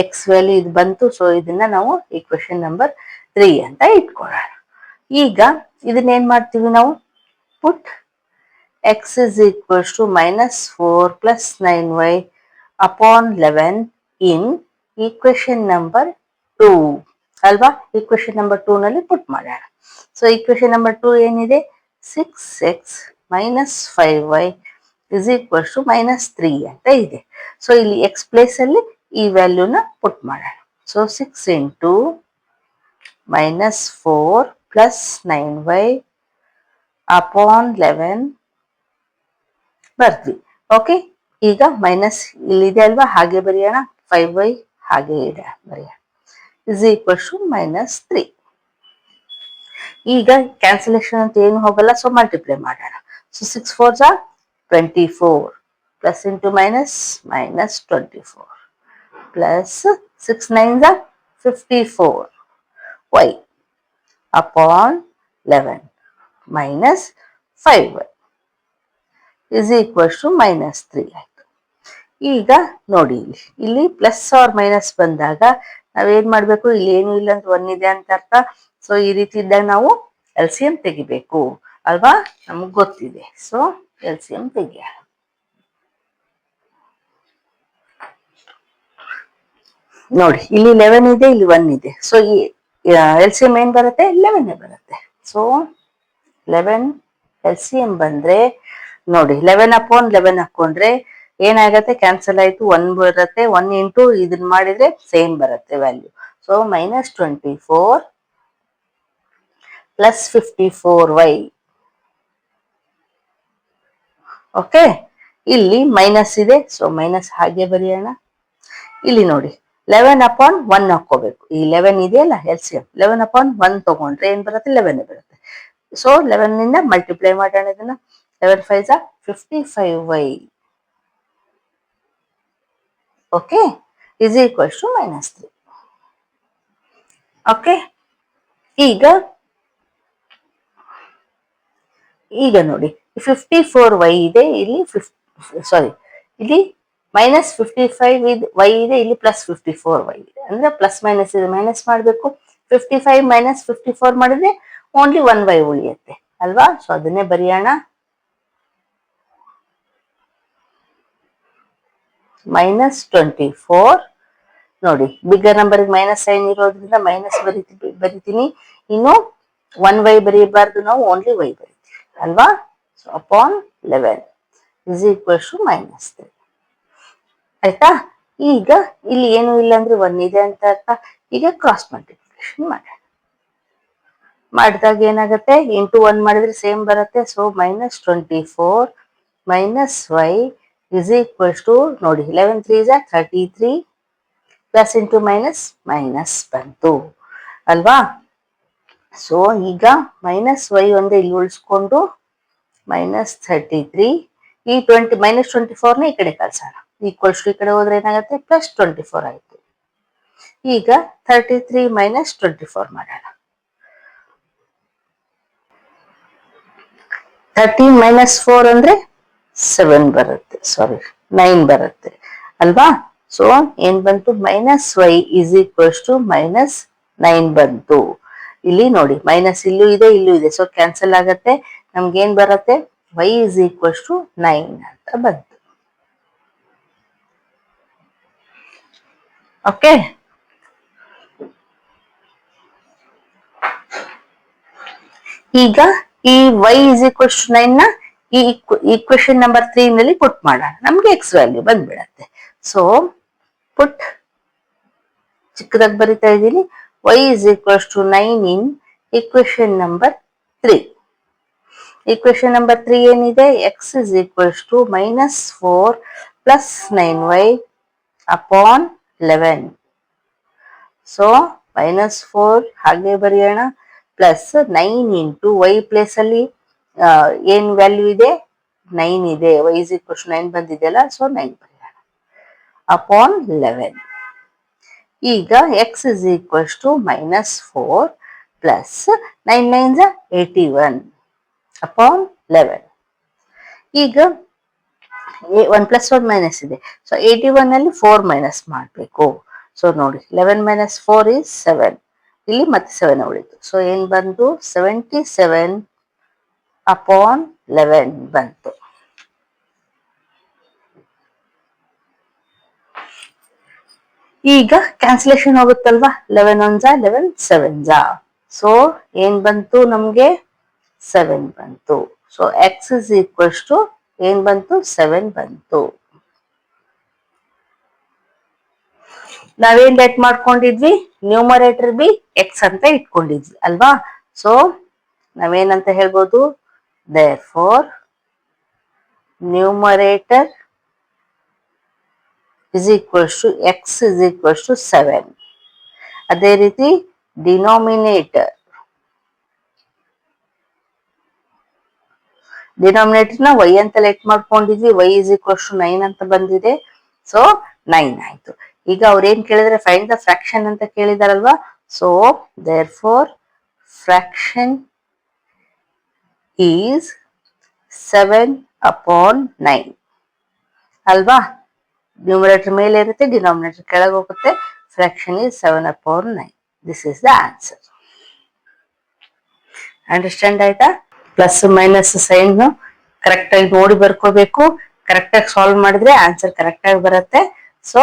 ಎಕ್ಸ್ ವ್ಯಾಲ್ಯೂ ಇದು ಬಂತು. ಸೊ ಇದನ್ನ ನಾವು ಇಕ್ವೇಶನ್ ನಂಬರ್ 3 ಅಂತ ಇಟ್ಕೊಳ್ಳೋಣ. ಈಗ ಇದನ್ನ ಏನ್ ಮಾಡ್ತೀವಿ ನಾವು ಪುಟ್ x is equals to minus 4 plus 9y upon 11 in equation number 2 ಅಲ್ವಾ. equation number 2 ನಲ್ಲಿ ಪುಟ್ ಮಾಡೋಣ. ಸೊ equation number 2 ಏನಿದೆ 6x minus 5y is equals to minus 3 ಅಂತ ಇದೆ. ಸೊ ಇಲ್ಲಿ x ಪ್ಲೇಸ್ ಅಲ್ಲಿ ಈ ವ್ಯಾಲ್ಯೂನ ಪುಟ್ ಮಾಡೋಣ. So 6 into -4 plus 9y upon 11 ಬರ್ದ್ವಿ. ಓಕೆ, ಈಗ ಮೈನಸ್ ಇಲ್ಲಿದೆ ಅಲ್ವಾ, ಹಾಗೆ ಬರೆಯೋಣ. 5y ಹಾಗೆ ಬರೆಯೋಣ ಇಸ್ ಈಕ್ವಲ್ಸ್ ಟು -3. ಈಗ ಕ್ಯಾನ್ಸಲೇಷನ್ ಅಂತ ಏನು ಹೋಗಲ್ಲ, ಸೊ ಮಲ್ಟಿಪ್ಲೈ ಮಾಡೋಣ. ಸೊ 6 4 ಜಾ 24 ಪ್ಲಸ್ ಇಂಟು ಮೈನಸ್ -24 ಪ್ಲಸ್ 6 9 ಜಾ 54 y upon 11 minus 5y is equals to -3 ಆಯ್ತು. ಈಗ ನೋಡಿ ಇಲ್ಲಿ ಪ್ಲಸ್ ಆರ್ ಮೈನಸ್ ಬಂದಾಗ ನಾವೇನ್ ಮಾಡ್ಬೇಕು, ಇಲ್ಲಿ ಏನು ಇಲ್ಲ ಅಂದ್ರೆ 1 ಇದೆ ಅಂತ ಅರ್ಥ. ಸೊ ಈ ರೀತಿ ಇದ್ದಾಗ ನಾವು LCM ತೆಗಿಬೇಕು ಅಲ್ವಾ, ನಮಗ್ ಗೊತ್ತಿದೆ. So LCM ತೆಗಿಯೋಣ. ನೋಡಿ ಇಲ್ಲಿ 11 ಇದೆ, ಇಲ್ಲಿ 1 ಇದೆ. ಸೊ ಈ LCM ಏನ್ ಬರುತ್ತೆ, 11 ಬರುತ್ತೆ. ಸೊ 11 LCM ಬಂದ್ರೆ ನೋಡಿ 11 ಅಪಾನ್ 11 ಹಾಕೊಂಡ್ರೆ ಏನಾಗತ್ತೆ, ಕ್ಯಾನ್ಸಲ್ ಆಯ್ತು, 1 ಬರುತ್ತೆ. 1 ಇಂಟು ಇದನ್ನ ಮಾಡಿದ್ರೆ ಸೇಮ್ ಬರುತ್ತೆ value. So -24 plus 54y. Okay, ಇಲ್ಲಿ ಮೈನಸ್ ಇದೆ, ಸೊ ಮೈನಸ್ ಹಾಗೆ ಬರೆಯೋಣ. ಇಲ್ಲಿ ನೋಡಿ 11 ಅಪಾನ್ 1 ಹಾಕೋಬೇಕು. ಈ 11 ಇದೆಯಲ್ಲ LCM, 11 ಅಪಾನ್ 1 ತಗೊಂಡ್ರೆ ಏನ್ ಬರುತ್ತೆ, 11 ಬರುತ್ತೆ. ಸೊ 11 ನಿಂದ ಮಲ್ಟಿಪ್ಲೈ ಮಾಡೋಣ ಇದನ್ನ. 11 5 ಜಾ 55y. Okay, is equals to -3. Okay, ಈಗ ನೋಡಿ 54y ಇದೆ, ಇಲ್ಲಿ ಇಲ್ಲಿ -55y ಇದೆ, ಇಲ್ಲಿ +54y ಇದೆ. ಅಂದ್ರೆ ಪ್ಲಸ್ ಮೈನಸ್ ಇದೆ, ಮೈನಸ್ ಮಾಡಬೇಕು. 55 - 54 ಮಾಡಿದ್ರೆ ಓನ್ಲಿ 1y ಉಳಿಯುತ್ತೆ ಅಲ್ವಾ. ಸೊ ಅದನ್ನೇ ಬರೆಯೋಣ. -24 ನೋಡಿ, ಬಿಗ್ಗರ್ ನಂಬರ್ ಮೈನಸ್ ಸೈನ್ ಇರೋದ್ರಿಂದ ಮೈನಸ್ ಬರಿತೀನಿ. ಇನ್ನು 1y ಬರೀಬಾರ್ದು, ನಾವು ಓನ್ಲಿ y ಬರಿತೀವಿ ಅಲ್ವಾ. So upon 11 is equals to -3 ಆಯ್ತಾ. ಈಗ ಇಲ್ಲಿ ಏನು ಇಲ್ಲ ಅಂದ್ರೆ 1 ಇದೆ ಅಂತ ಅರ್ಥ. ಈಗ ಕ್ರಾಸ್ ಮಲ್ಟಿಪ್ಲಿಕೇಶನ್ ಮಾಡಿದಾಗ ಏನಾಗುತ್ತೆ, ಇಂಟು 1 ಮಾಡಿದ್ರೆ ಸೇಮ್ ಬರುತ್ತೆ. So -24 - y is equals to ನೋಡಿ 11 3 ಜಾ 33 ಪ್ಲಸ್ ಇಂಟು ಮೈನಸ್ ಬಂತು ಅಲ್ವಾ. ಸೊ ಈಗ -y ಒಂದೇ ಇಲ್ಲಿ ಉಳಿಸ್ಕೊಂಡು -33, ಈ -24ನ ಈ ಕಡೆ ಕಳ್ಸೋಣ. ಈಕ್ವಲ್ಸ್ ಟು ಈ ಕಡೆ ಹೋದ್ರೆ ಏನಾಗುತ್ತೆ, +24 ಆಯ್ತು. ಈಗ 33 - 24 ಮಾಡೋಣ. 13 - 4 ಅಂದ್ರೆ 7 ಬರುತ್ತೆ, 9 ಬರುತ್ತೆ ಅಲ್ವಾ. ಸೊ ಏನ್ ಬಂತು, -y ಇಸ್ ಈಕ್ವಲ್ಸ್ ಟು -9 ಬಂತು. ಇಲ್ಲಿ ನೋಡಿ ಮೈನಸ್ ಇಲ್ಲೂ ಇದೆ, ಇಲ್ಲೂ ಇದೆ. ಸೊ ಕ್ಯಾನ್ಸಲ್ ಆಗತ್ತೆ. ನಮ್ಗೇನ್ ಬರುತ್ತೆ, y ಇಸ್ ಈಕ್ವಲ್ಸ್ ಟು 9 ಅಂತ ಬಂತು. ಓಕೆ, ಈಗ ಈ y ಇಸ್ ಈಕ್ವಲ್ಸ್ ಟು 9 ನ ಈ ಈಕ್ವೇಶನ್ ನಂಬರ್ 3 ನಲ್ಲಿ ಪುಟ್ ಮಾಡೋಣ. ನಮ್ಗೆ x ವ್ಯಾಲ್ಯೂ ಬಂದ್ಬಿಡತ್ತೆ. ಸೊ ಪುಟ್ ಚಿಕ್ಕದಾಗಿ ಬರಿತಾ ಇದ್ದೀನಿ, y is equals to 9 in equation number 3. Equation number 3 ಏನಿದೆ, x is equals to -4 plus 9y upon 11. So -4 ಹಾಗೆ ಬರೆಯೋಣ, ಪ್ಲಸ್ 9 ಇಂಟು y ಪ್ಲೇಸ್ ಅಲ್ಲಿ ಏನ್ ವ್ಯಾಲ್ಯೂ ಇದೆ, 9 ಇದೆ. y ಇಸ್ ಈಕ್ವಲ್ಸ್ ಟು 9 ಬಂದಿದೆಯಲ್ಲ, ಸೊ 9 ಬರೆಯೋಣ ಅಪಾನ್ 11. ಈಗ x is equals to -4 plus 9 9 ಜಾ 81 ಅಪಾನ್ 11. ಈಗ 1 + 1 ಮೈನಸ್ ಇದೆ. ಸೊ 81 ಅಲ್ಲಿ 4 ಮೈನಸ್ ಮಾಡಬೇಕು. ಸೊ ನೋಡಿ 11 - 4 is 7. ಇಲ್ಲಿ ಮತ್ತೆ 7 ಉಳಿತು. ಸೊ ಏನ್ ಬಂತು, 77 ಅಪಾನ್ 11 ಬಂತು. ಈಗ ಕ್ಯಾನ್ಸಲೇಷನ್ ಹೋಗುತ್ತಲ್ವಾ, 11 1 ಜಾ 11 7 ಜಾ. ಸೊ ಏನ್ ಬಂತು, ನಮ್ಗೆ 7 ಬಂತು. So x is equals to ಏನ್ ಬಂತು, 7 ಬಂತು. ನಾವೇನ್ ಲೆಟ್ ಮಾಡ್ಕೊಂಡಿದ್ವಿ, ನ್ಯೂಮರೇಟರ್ ಬಿ ಎಕ್ಸ್ ಅಂತ ಇಟ್ಕೊಂಡಿದ್ವಿ ಅಲ್ವಾ. ಸೊ ನಾವೇನಂತ ಹೇಳ್ಬೋದು, therefore numerator is equals to x is equals to 7. ಅದೇ ರೀತಿ ಡಿನಾಮಿನೇಟರ್ ನ y ಅಂತ ಲೆಟ್ ಮಾಡ್ಕೊಂಡಿದ್ವಿ, y is equals to 9 ಅಂತ ಬಂದಿದೆ. ಸೊ 9 ಆಯ್ತು. ಈಗ ಅವ್ರೇನ್ ಕೇಳಿದ್ರೆ ಫೈಂಡ್ ದ ಫ್ರಾಕ್ಷನ್ ಅಂತ ಕೇಳಿದಾರಲ್ವಾ. So therefore fraction is 7/9 ಅಲ್ವಾ. ನ್ಯೂಮರೇಟರ್ ಮೇಲೆ ಇರುತ್ತೆ, ಡಿನಾಮಿನೇಟರ್ ಕೆಳಗೆ ಹೋಗುತ್ತೆ. Fraction is 7/9. This is the answer. Understand ಆಯ್ತಾ? ಪ್ಲಸ್ ಮೈನಸ್ ಸೈನ್ ಕರೆಕ್ಟ್ ಆಗಿ ನೋಡಿ ಬರ್ಕೋಬೇಕು. ಕರೆಕ್ಟ್ ಆಗಿ ಸಾಲ್ವ್ ಮಾಡಿದ್ರೆ ಆನ್ಸರ್ ಕರೆಕ್ಟ್ ಆಗಿ ಬರುತ್ತೆ. ಸೊ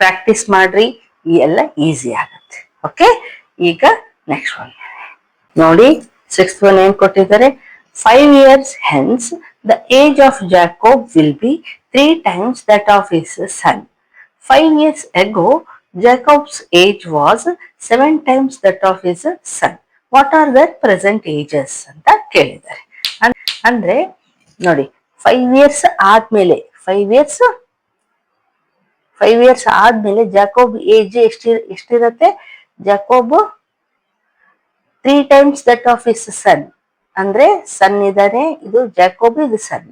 ಪ್ರಾಕ್ಟೀಸ್ ಮಾಡ್ರಿ, ಈ ಎಲ್ಲ ಈಸಿ ಆಗುತ್ತೆ. ಓಕೆ, ಈಗ ನೆಕ್ಸ್ಟ್ ಒನ್ ನೋಡಿ. 6th ಒನ್ ಏನ್ ಕೊಟ್ಟಿದ್ದಾರೆ, 5 years hence the age of Jacob will be 3 times that of his son. 5 years ago Jacob's age was 7 times that of his son. What are their present ages ಅಂತ ಕೇಳಿದ್ದಾರೆ. ಅಂದ್ರೆ ನೋಡಿ, 5 years ಆದ್ಮೇಲೆ 5 years ಆದ್ಮೇಲೆ Jacob age ಎಷ್ಟಿರತ್ತೆ? Jacob 3 times that of his son. ಅಂದ್ರೆ ಸನ್ ಇದಾರೆ, ಇದು ಜಾಕೋಬ್, ಇದು ಸನ್.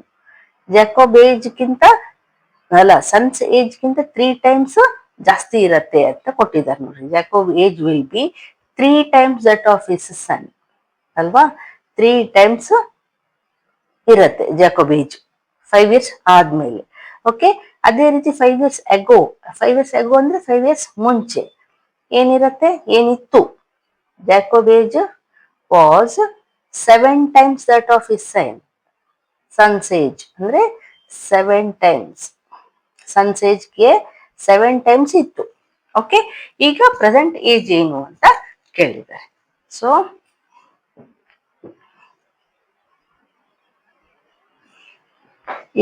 ಜಾಕೋಬ್ ಏಜ್ ಗಿಂತ ಅಲ್ಲ, ಸನ್ಸ್ ಏಜ್ ಗಿಂತ 3 times ಜಾಸ್ತಿ ಇರತ್ತೆ ಅಂತ ಕೊಟ್ಟಿದ್ದಾರೆ ನೋಡ್ರಿ. Jacob age will be 3 times that of his son ಅಲ್ವಾ. 3 times ಇರತ್ತೆ ಜಾಕೋಬ್ ಏಜ್ 5 years ಆದ್ಮೇಲೆ. ಓಕೆ, ಅದೇ ರೀತಿ 5 years ಅಗೋ ಅಂದ್ರೆ 5 years ಮುಂಚೆ ಏನಿತ್ತು? Jacob age was 7 times that of his son's age. ಅಂದ್ರೆ 7 times ಸನ್ಸ್ ಏಜ್ಗೆ 7 times ಇತ್ತು. ಓಕೆ, ಈಗ ಪ್ರೆಸೆಂಟ್ ಏಜ್ ಏನು ಅಂತ ಕೇಳಿದ್ದಾರೆ. ಸೊ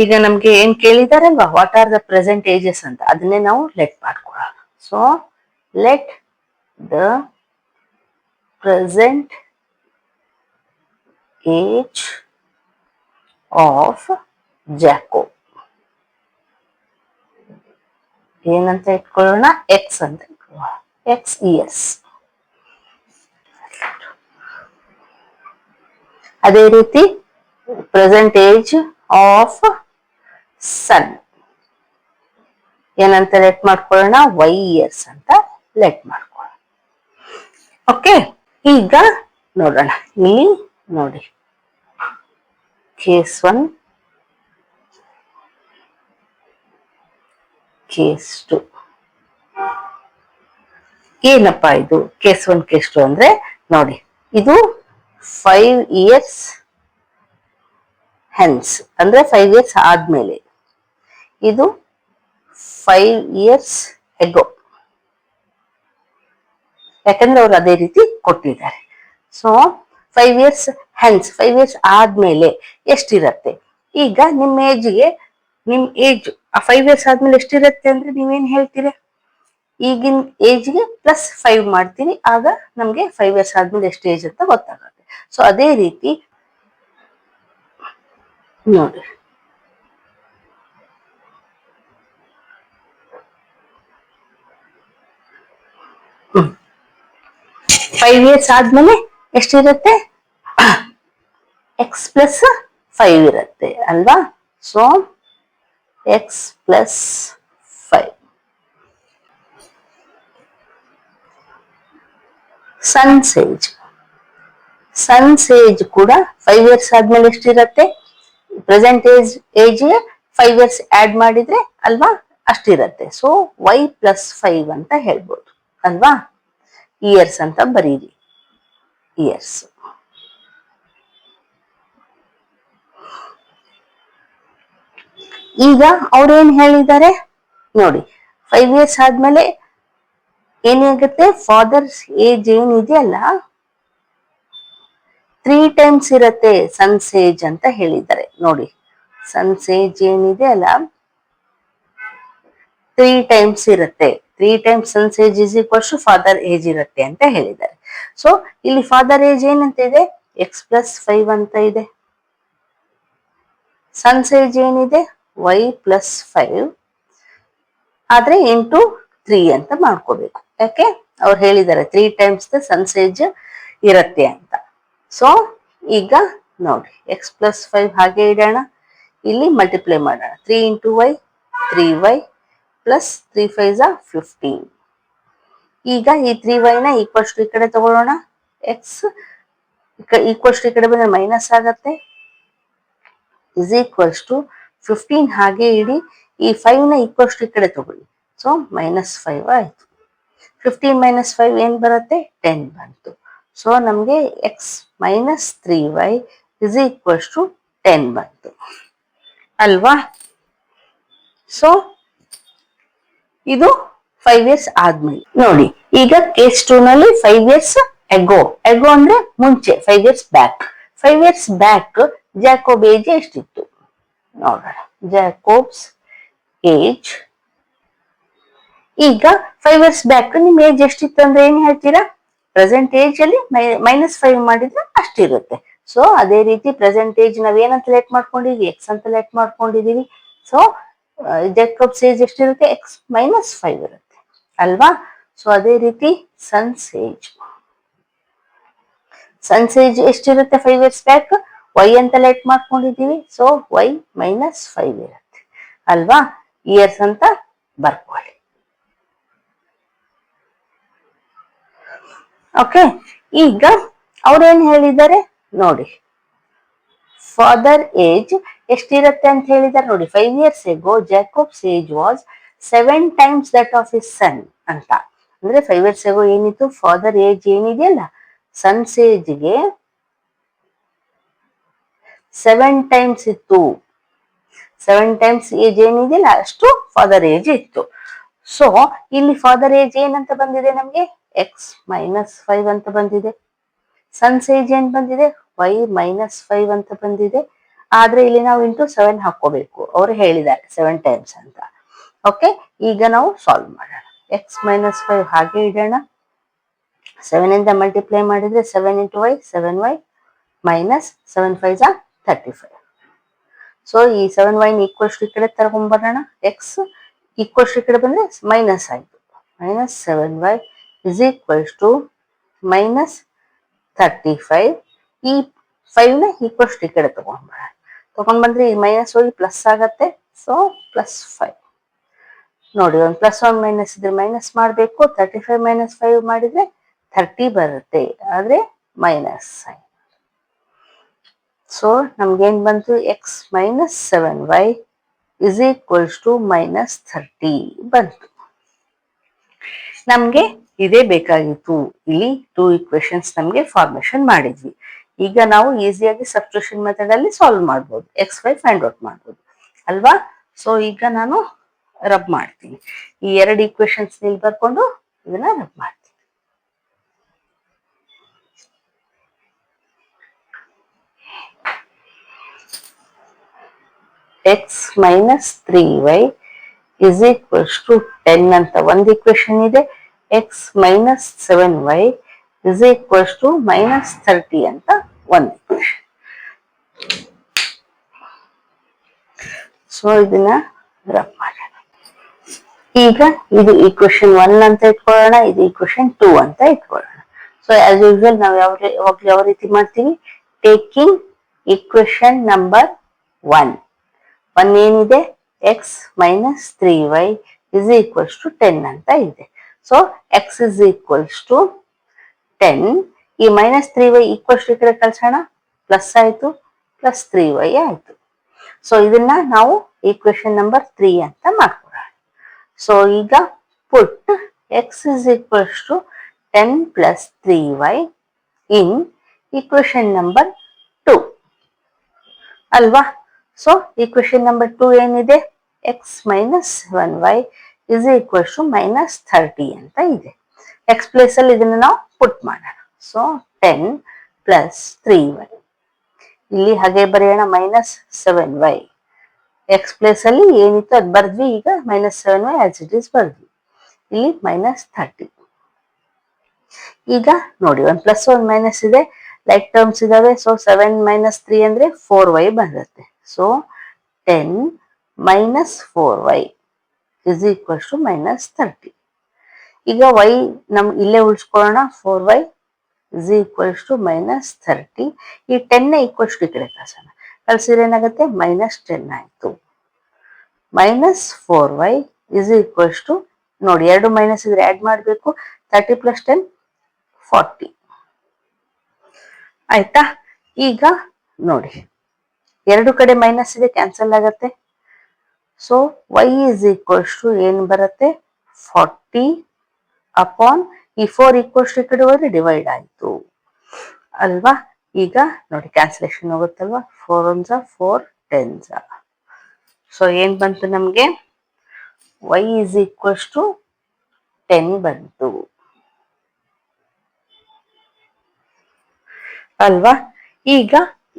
ಈಗ ನಮ್ಗೆ ಏನ್ ಕೇಳಿದಾರಲ್ವಾ, what are the present ages ಅಂತ, ಅದನ್ನೇ ನಾವು ಲೆಟ್ ಮಾಡ್ಕೊಳ್ಳೋಣ. So let the present age of Jacob ಏನಂತ ಇಟ್ಕೊಳ್ಳೋಣ, ಎಕ್ಸ್ ಅಂತ ಇಟ್ಕೊಳ್ಳೋಣ. X years. ಅದೇ ರೀತಿ ಪ್ರೆಸೆಂಟ್ ಏಜ್ ಆಫ್ ಸನ್ ಏನಂತ ಲೆಟ್ ಮಾಡ್ಕೊಳ್ಳೋಣ, ವೈ ಇಯರ್ಸ್ ಅಂತ ಲೆಟ್ ಮಾಡ್ಕೊಳ್ಳೋಣ. ಓಕೆ, ಈಗ ನೋಡೋಣ. ಇಲ್ಲಿ ನೋಡಿ, ಕೇಸ್ 1, ಕೇಸ್ 2. ಏನಪ್ಪಾ ಇದು ಕೇಸ್ 1 ಕೇಸ್ 2 ಅಂದ್ರೆ ನೋಡಿ, ಇದು 5 years ಹೆನ್ಸ್ ಅಂದ್ರೆ 5 years ಆದ್ಮೇಲೆ, ಇದು 5 years ಎಗೋ, ಯಾಕಂದ್ರೆ ಅವ್ರು ಅದೇ ರೀತಿ ಕೊಟ್ಟಿದ್ದಾರೆ. ಸೊ 5 years ಹೆನ್ಸ್ 5 years ಆದ್ಮೇಲೆ ಎಷ್ಟಿರತ್ತೆ? ಈಗ ನಿಮ್ ಏಜ್ ಆ 5 years ಆದ್ಮೇಲೆ ಎಷ್ಟಿರತ್ತೆ ಅಂದ್ರೆ ನೀವೇನ್ ಹೇಳ್ತೀರಿ? ಈಗಿನ ಏಜ್ಗೆ ಪ್ಲಸ್ 5 ಮಾಡ್ತೀರಿ, ಆಗ ನಮ್ಗೆ 5 years ಆದ್ಮೇಲೆ ಎಷ್ಟು ಏಜ್ ಅಂತ ಗೊತ್ತಾಗುತ್ತೆ. ಸೊ ಅದೇ ರೀತಿ ನೋಡಿ, ಫೈವ್ ಇಯರ್ಸ್ ಆದ್ಮೇಲೆ ಎಷ್ಟಿರುತ್ತೆ? ಎಕ್ಸ್ ಪ್ಲಸ್ 5 ಇರುತ್ತೆ ಅಲ್ವಾ. So x plus 5. Sons age ಕೂಡ 5 years ಆದ್ಮೇಲೆ ಎಷ್ಟಿರತ್ತೆ? ಪ್ರೆಸೆಂಟ್ ಏಜ್ಗೆ 5 years ಆಡ್ ಮಾಡಿದ್ರೆ ಅಲ್ವಾ ಅಷ್ಟಿರತ್ತೆ. ಸೊ y ಪ್ಲಸ್ 5 ಅಂತ ಹೇಳ್ಬೋದು ಅಲ್ವಾ. ಇಯರ್ಸ್ ಅಂತ ಬರೀರಿ, ಇಯರ್ಸ್. ಈಗ ಅವ್ರೇನ್ ಹೇಳಿದ್ದಾರೆ ನೋಡಿ, 5 years ಆದ್ಮೇಲೆ ಏನಾಗುತ್ತೆ? ಫಾದರ್ಸ್ ಏಜ್ ಏನಿದೆಯಲ್ಲ 3 times ಇರತ್ತೆ ಸನ್ಸ್ ಏಜ್ ಅಂತ ಹೇಳಿದ್ದಾರೆ ನೋಡಿ. ಸನ್ಸ್ ಏಜ್ ಏನಿದೆ ಅಲ್ಲ 3 times ಇರುತ್ತೆ. 3 times son's age is equals to father age ಇರುತ್ತೆ ಅಂತ ಹೇಳಿದ್ದಾರೆ. ಸೊ ಇಲ್ಲಿ ಫಾದರ್ ಏಜ್ ಏನಂತ ಇದೆ, x+5 ಅಂತ ಇದೆ. ಸನ್ಸ್ ಏಜ್ ಏನಿದೆ, y+5 ಆದ್ರೆ ಇಂಟು 3 ಅಂತ ಮಾಡ್ಕೋಬೇಕು. ಯಾಕೆ ಅವ್ರು ಹೇಳಿದ್ದಾರೆ 3 ಟೈಮ್ಸ್ ದ ಸನ್ಸ್ ಏಜ್ ಇರತ್ತೆ ಅಂತ. ಸೊ ಈಗ ನೋಡಿ x+5 ಹಾಗೆ ಇಡೋಣ, ಇಲ್ಲಿ ಮಲ್ಟಿಪ್ಲೈ ಮಾಡೋಣ. 3 ಇಂಟು y 3y ಪ್ಲಸ್ 3 5 15. ಈಗ ಈ 3y ನ ಈಕ್ವಲ್ಸ್ ಟು ಈ ಕಡೆ ತಗೊಳ್ಳೋಣ. ಎಕ್ಸ್ ಈಕ್ವಲ್ಸ್ ಟು ಈ ಕಡೆ ಬಂದ್ರೆ ಮೈನಸ್ ಆಗತ್ತೆ. ಇಸ್ ಈಕ್ವಲ್ಸ್ ಟು 15 ಹಾಗೆ ಇಡಿ, ಈ 5 ನ ಈಕ್ವಲ್ಸ್ ಟು ಈ ಕಡೆ ತಗೊಳ್ಳಿ. ಸೊ -5 ಆಯ್ತು. 15 - 5 ಏನ್ ಬರುತ್ತೆ, 10 ಬಂತು. ಸೊ ನಮ್ಗೆ x - 3y is equals to 10 ಬಂತು ಅಲ್ವಾ. ಸೊ ಇದು 5 ಇಯರ್ಸ್ ಆದ್ಮೇಲೆ ನೋಡಿ. ಈಗ ಕೇಸ್ 2 ನಲ್ಲಿ 5 ಇಯರ್ಸ್ ಎಗೋ ಅಂದ್ರೆ ಮುಂಚೆ, 5 years back. 5 years back Jacob age ಎಷ್ಟಿತ್ತು ನೋಡೋಣ. ಜಾಕೋಬ್ಸ್ ಏಜ್ ಈಗ 5 ಇಯರ್ಸ್ ಬ್ಯಾಕ್ ನಿಮ್ ಏಜ್ ಎಷ್ಟಿತ್ತು ಅಂದ್ರೆ ಏನ್ ಹೇಳ್ತೀರಾ, ಪ್ರೆಸೆಂಟ್ ಏಜ್ ಅಲ್ಲಿ -5 ಮಾಡಿದ್ರೆ ಅಷ್ಟಿರುತ್ತೆ. ಸೊ ಅದೇ ರೀತಿ ಪ್ರೆಸೆಂಟ್ ಏಜ್ ನಾವ್ ಏನಂತ ಲೆಟ್ ಮಾಡ್ಕೊಂಡಿದೀವಿ, ಎಕ್ಸ್ ಅಂತ ಲೆಟ್ ಮಾಡ್ಕೊಂಡಿದೀವಿ. ಸೊ ಜಾಕೋಬ್ಸ್ ಏಜ್ ಎಷ್ಟಿರುತ್ತೆ, x-5 ಇರುತ್ತೆ ಅಲ್ವಾ. ಸೊ ಅದೇ ರೀತಿ ಸನ್ಸ್ ಏಜ್ ಎಷ್ಟಿರುತ್ತೆ 5 ಇಯರ್ಸ್ ಬ್ಯಾಕ್, y ಅಂತ ಲೆಟ್ ಮಾಡ್ಕೊಂಡಿದೀವಿ. ಸೊ y-5 ಇರುತ್ತೆ ಅಲ್ವಾ. ಇಯರ್ಸ್ ಅಂತ ಬರ್ಕೊಳ್ಳಿ. ಓಕೆ, ಈಗ ಅವ್ರೇನ್ ಹೇಳಿದ್ದಾರೆ ನೋಡಿ, ಫಾದರ್ ಏಜ್ ಎಷ್ಟಿರುತ್ತೆ ಅಂತ ಹೇಳಿದ್ದಾರೆ ನೋಡಿ. 5 years ago Jacob's age was 7 times that of his son ಅಂತ. ಅಂದ್ರೆ 5 ಇಯರ್ಸ್ ಎಗೋ ಏನಿತ್ತು, ಫಾದರ್ ಏಜ್ ಏನಿದೆಯಲ್ಲ ಸನ್ಸ್ ಏಜ್ಗೆ 7 ಟೈಮ್ಸ್ ಇತ್ತು. 7 ಟೈಮ್ಸ್ ಏಜ್ ಏನಿದೆಯಲ್ಲ ಅಷ್ಟು ಫಾದರ್ ಏಜ್ ಇತ್ತು. ಸೊ ಇಲ್ಲಿ ಫಾದರ್ ಏಜ್ ಏನಂತ ಬಂದಿದೆ ನಮ್ಗೆ, x-5 ಅಂತ ಬಂದಿದೆ. ಸನ್ಸ್ ಏಜ್ ಏನ್ ಬಂದಿದೆ, y-5 ಅಂತ ಬಂದಿದೆ. ಆದ್ರೆ ಇಲ್ಲಿ ನಾವು ಇಂಟು 7 ಹಾಕೋಬೇಕು, ಅವ್ರು ಹೇಳಿದ್ದಾರೆ 7 ಟೈಮ್ಸ್ ಅಂತ. ಓಕೆ, ಈಗ ನಾವು ಸಾಲ್ವ್ ಮಾಡೋಣ. x-5 ಹಾಗೆ ಇಡೋಣ. 7 ಇಂದ ಮಲ್ಟಿಪ್ಲೈ ಮಾಡಿದ್ರೆ 7 into y 7y minus 7 5 35. So ಈ 7y ಈಕ್ವಲ್ಸ್ ಈ ಕಡೆ ತಗೊಂಡ್ಬರೋಣ. ಎಕ್ಸ್ ಈಕ್ವಲ್ಸ್ ಈ ಕಡೆ ಬಂದ್ರೆ ಮೈನಸ್ ಆಯ್ತು. -7y is equals to -35. ಈ 5 ನ ಈಕ್ವಲ್ಸ್ ಈ ಕಡೆ ತಗೊಂಡ್ಬಂದ್ರೆ ಈ ಮೈನಸ್ ಹೋಗಿ ಪ್ಲಸ್ ಆಗತ್ತೆ. ಸೊ +5 ನೋಡಿ, ಒಂದು ಪ್ಲಸ್ ಒಂದು ಮೈನಸ್ ಇದ್ರೆ ಮೈನಸ್ ಮಾಡಬೇಕು. 35 - 5 ಮಾಡಿದ್ರೆ 30 ಬರುತ್ತೆ, ಆದ್ರೆ ಮೈನಸ್ ಸೈನ್. ಸೊ ನಮ್ಗೇನ್ ಬಂತು, x-7y ಇಸ್ ಈಕ್ವಲ್ಸ್ ಟು -30 ಬಂತು. ನಮ್ಗೆ ಇದೇ ಬೇಕಾಗಿತ್ತು. ಇಲ್ಲಿ 2 ಈಕ್ವೇಶನ್ಸ್ ನಮ್ಗೆ ಫಾರ್ಮೇಶನ್ ಮಾಡಿದ್ವಿ. ಈಗ ನಾವು ಈಸಿಯಾಗಿ ಸಬ್ಸ್ಟಿಟ್ಯೂಷನ್ ಮೆಥಡ್ ಅಲ್ಲಿ ಸಾಲ್ವ್ ಮಾಡ್ಬೋದು, x5 ಫೈಂಡ್ ಔಟ್ ಮಾಡ್ಬೋದು ಅಲ್ವಾ. ಸೊ ಈಗ ನಾನು ರಬ್ ಮಾಡ್ತೀನಿ. ಈ 2 ಈಕ್ವೇಶನ್ಸ್ ಇಲ್ಲಿ ಬರ್ಕೊಂಡು ಇದನ್ನ ರಬ್ ಮಾಡ್ತೀನಿ. x-3y ಇಸ್ ಈಕ್ವಲ್ಸ್ ಟು 10 ಅಂತ ಒಂದು ಈಕ್ವೇಶನ್ ಇದೆ. x-7y ಇಸ್ ಈಕ್ವಲ್ಸ್ ಟು -30 ಅಂತ ಒಂದು ಈಕ್ವೇಶನ್. ಸೊ ಇದನ್ನ ರಬ್ ಮಾಡೋಣ. ಈಗ ಇದು ಈಕ್ವೇಶನ್ 1 ಅಂತ ಇಟ್ಕೊಳ್ಳೋಣ, ಇದು ಈಕ್ವೇಶನ್ 2 ಅಂತ ಇಟ್ಕೊಳ್ಳೋಣ. ಸೊ ಆಸ್ ಯೂಶುವಲ್ ನಾವು ಯಾವಾಗ್ಲೂ ಯಾವ ರೀತಿ ಮಾಡ್ತೀವಿ, ಟೇಕಿಂಗ್ ಈಕ್ವೇಶನ್ ನಂಬರ್ 1 ಏನಿದೆ, x-3y ಇಸ್ ಈಕ್ವಲ್ಸ್ ಟು 10 ಅಂತ ಇದೆ. So x is equals to 10. ಈ -3y ಈಕ್ವಲ್ಸ್ ಈ ಕಡೆ ಕಳ್ಸೋಣ, ಪ್ಲಸ್ ಆಯ್ತು, +3y ಆಯ್ತು. ಸೊ ಇದನ್ನ ನಾವು ಈಕ್ವೇಶನ್ ನಂಬರ್ 3 ಅಂತ ಮಾಡ್ಕೊಳ್ಳೋಣ. ಸೊ ಈಗ put x is equals to 10 + 3y in equation number 2 ಅಲ್ವಾ. ಸೊ ಈಕ್ವೇಶನ್ ನಂಬರ್ 2 ಏನಿದೆ, x-7y ಇಸ್ ಈಕ್ವಲ್ಸ್ ಟು -30 ಅಂತ ಇದೆ. ಎಕ್ಸ್ ಪ್ಲೇಸ್ ಅಲ್ಲಿ ಇದನ್ನ ನಾವು ಪುಟ್ ಮಾಡೋಣ. ಸೊ 10 + 3y ಇಲ್ಲಿ ಹಾಗೆ ಬರೆಯೋಣ, -7y. ಎಕ್ಸ್ ಪ್ಲೇಸ್ ಅಲ್ಲಿ ಏನಿತ್ತು ಅದು ಬರ್ದ್ವಿ, ಈಗ -7y ಆಸ್ ಇಟ್ ಈಸ್ ಬರ್ದ್ವಿ. ಇಲ್ಲಿ -30. ಈಗ ನೋಡಿ, 1 ಪ್ಲಸ್ 1 ಮೈನಸ್ ಇದೆ, ಲೈಕ್ ಟರ್ಮ್ಸ್ ಇದಾವೆ. ಸೊ 7 - 3 ಅಂದ್ರೆ 4y ಬರುತ್ತೆ. So 10 - 4y is equals to -30. ಈಗ y ಇಲ್ಲೇ ಉಳಿಸ್ಕೊಳ್ಳೋಣ. 4y is equals to -30. ಈ 10 ಈಕ್ವಲ್ಸ್ ಟು ಈ ಕಡೆ ಕಳ್ಸಿದ್ರೆ ಏನಾಗುತ್ತೆ, -10 ಆಯ್ತು. -4y ಇಸ್ ಈಕ್ವಲ್ಸ್ ಟು, ನೋಡಿ 2 ಮೈನಸ್ ಇದ್ರೆ ಆಡ್ ಮಾಡಬೇಕು. 30 + 10 40 ಆಯ್ತಾ. ಈಗ ನೋಡಿ, 2 ಕಡೆ ಮೈನಸ್ ಇದೆ, ಕ್ಯಾನ್ಸಲ್ ಆಗತ್ತೆ. So y is equals to ಏನ್ ಬರುತ್ತೆ, 40 ಅಪಾನ್ ಈ 4 ಈಕ್ವಲ್ಸ್ ಟು ಈ ಕಡೆ ಹೋದ್ರೆ ಡಿವೈಡ್ ಆಯ್ತು ಅಲ್ವಾ. ಈಗ ನೋಡಿ ಕ್ಯಾನ್ಸಲೇಷನ್ ಹೋಗುತ್ತಲ್ವಾ, 4 1s 4 10s. ಸೊ ಏನ್ ಬಂತು ನಮ್ಗೆ, y ಇಸ್ ಈಕ್ವಲ್ಸ್ ಟು 10 ಬಂತು ಅಲ್ವಾ. ಈಗ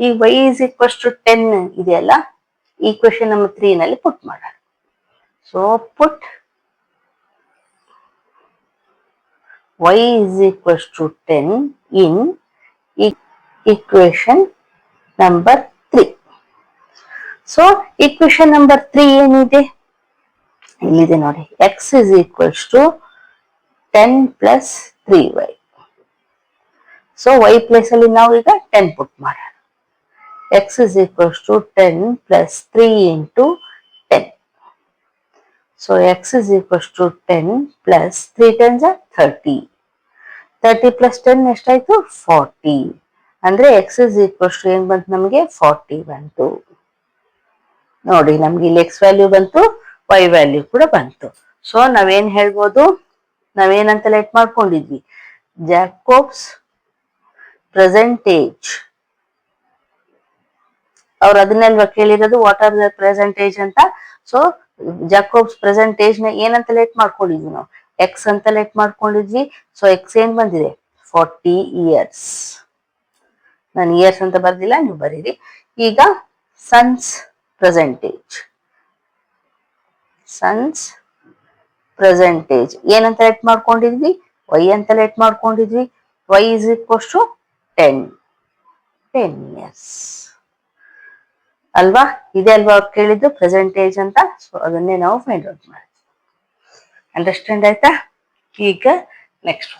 ಈ y ಇಸ್ ಈಕ್ವಲ್ಸ್ ಟು 10 ಇದೆಯಲ್ಲ, ಈಕ್ವೇಶನ್ ನಂಬರ್ 3 ನಲ್ಲಿ ಪುಟ್ ಮಾಡೋಣ. So put y is equals to 10 in equation number 3. So equation number 3 ಏನಿದೆ, ಇಲ್ಲಿದೆ ನೋಡಿ, x is equals to 10 + 3y. So y place ಅಲ್ಲಿ ನಾವು ಈಗ 10 ಪುಟ್ ಮಾಡೋಣ. x is equals to 10 + 3 × 10. So x is equals to 10 + 3 10s 30. 30 + 10 ಎಷ್ಟಾಯ್ತು, 40. ಅಂದ್ರೆ x is equals to ಏನ್ ಬಂತು ನಮಗೆ, 40 ಬಂತು. ನೋಡಿ ನಮ್ಗೆ ಇಲ್ಲಿ x ವ್ಯಾಲ್ಯೂ ಬಂತು, y ವ್ಯಾಲ್ಯೂ ಕೂಡ ಬಂತು. ಸೊ ನಾವೇನ್ ಹೇಳ್ಬೋದು, ನಾವೇನಂತ ಲೆಟ್ ಮಾಡ್ಕೊಂಡಿದ್ವಿ, ಜಾಕೋಬ್ಸ್ ಪ್ರೆಸೆಂಟೇಜ್. ಅವ್ರು ಅದನ್ನೆಲ್ವಾ ಕೇಳಿರೋದು, ವಾಟ್ ಆರ್ ದ ಪ್ರೆಸೆಂಟೇಜ್ ಅಂತ. ಸೊ ಜಾಕೋಬ್ಸ್ ಪ್ರೆಸೆಂಟೇಜ್ ನ ಏನಂತ ಲೆಟ್ ಮಾಡ್ಕೊಂಡಿದ್ವಿ ನಾವು, x ಅಂತ ಲೆಟ್ ಮಾಡ್ಕೊಂಡಿದ್ವಿ. ಸೊ x ಏನ್ ಬಂದಿದೆ, 40 ಇಯರ್ಸ್. ನಾನು ಇಯರ್ಸ್ ಅಂತ ಬರ್ದಿಲ್ಲ, ನೀವು ಬರೀರಿ. ಈಗ ಸನ್ಸ್ ಪ್ರೆಸೆಂಟೇಜ್, ಸನ್ಸ್ ಪ್ರೆಸೆಂಟೇಜ್ ಏನಂತ ಲೆಟ್ ಮಾಡ್ಕೊಂಡಿದ್ವಿ, y ಅಂತ ಲೆಟ್ ಮಾಡ್ಕೊಂಡಿದ್ವಿ. y is equals to 10 years ಅಲ್ವಾ. ಇದೆ ಅಲ್ವಾ ಅವ್ರು ಕೇಳಿದ್ದು ಪ್ರೆಸೆಂಟೇಜ್ ಅಂತ. ಸೊ ಅದನ್ನೇ ನಾವು ಫೈಂಡ್ ಔಟ್ ಮಾಡ್ತೀವಿ. ಅಂಡರ್ಸ್ಟ್ಯಾಂಡ್ ಆಯ್ತಾ. ಈಗ ನೆಕ್ಸ್ಟ್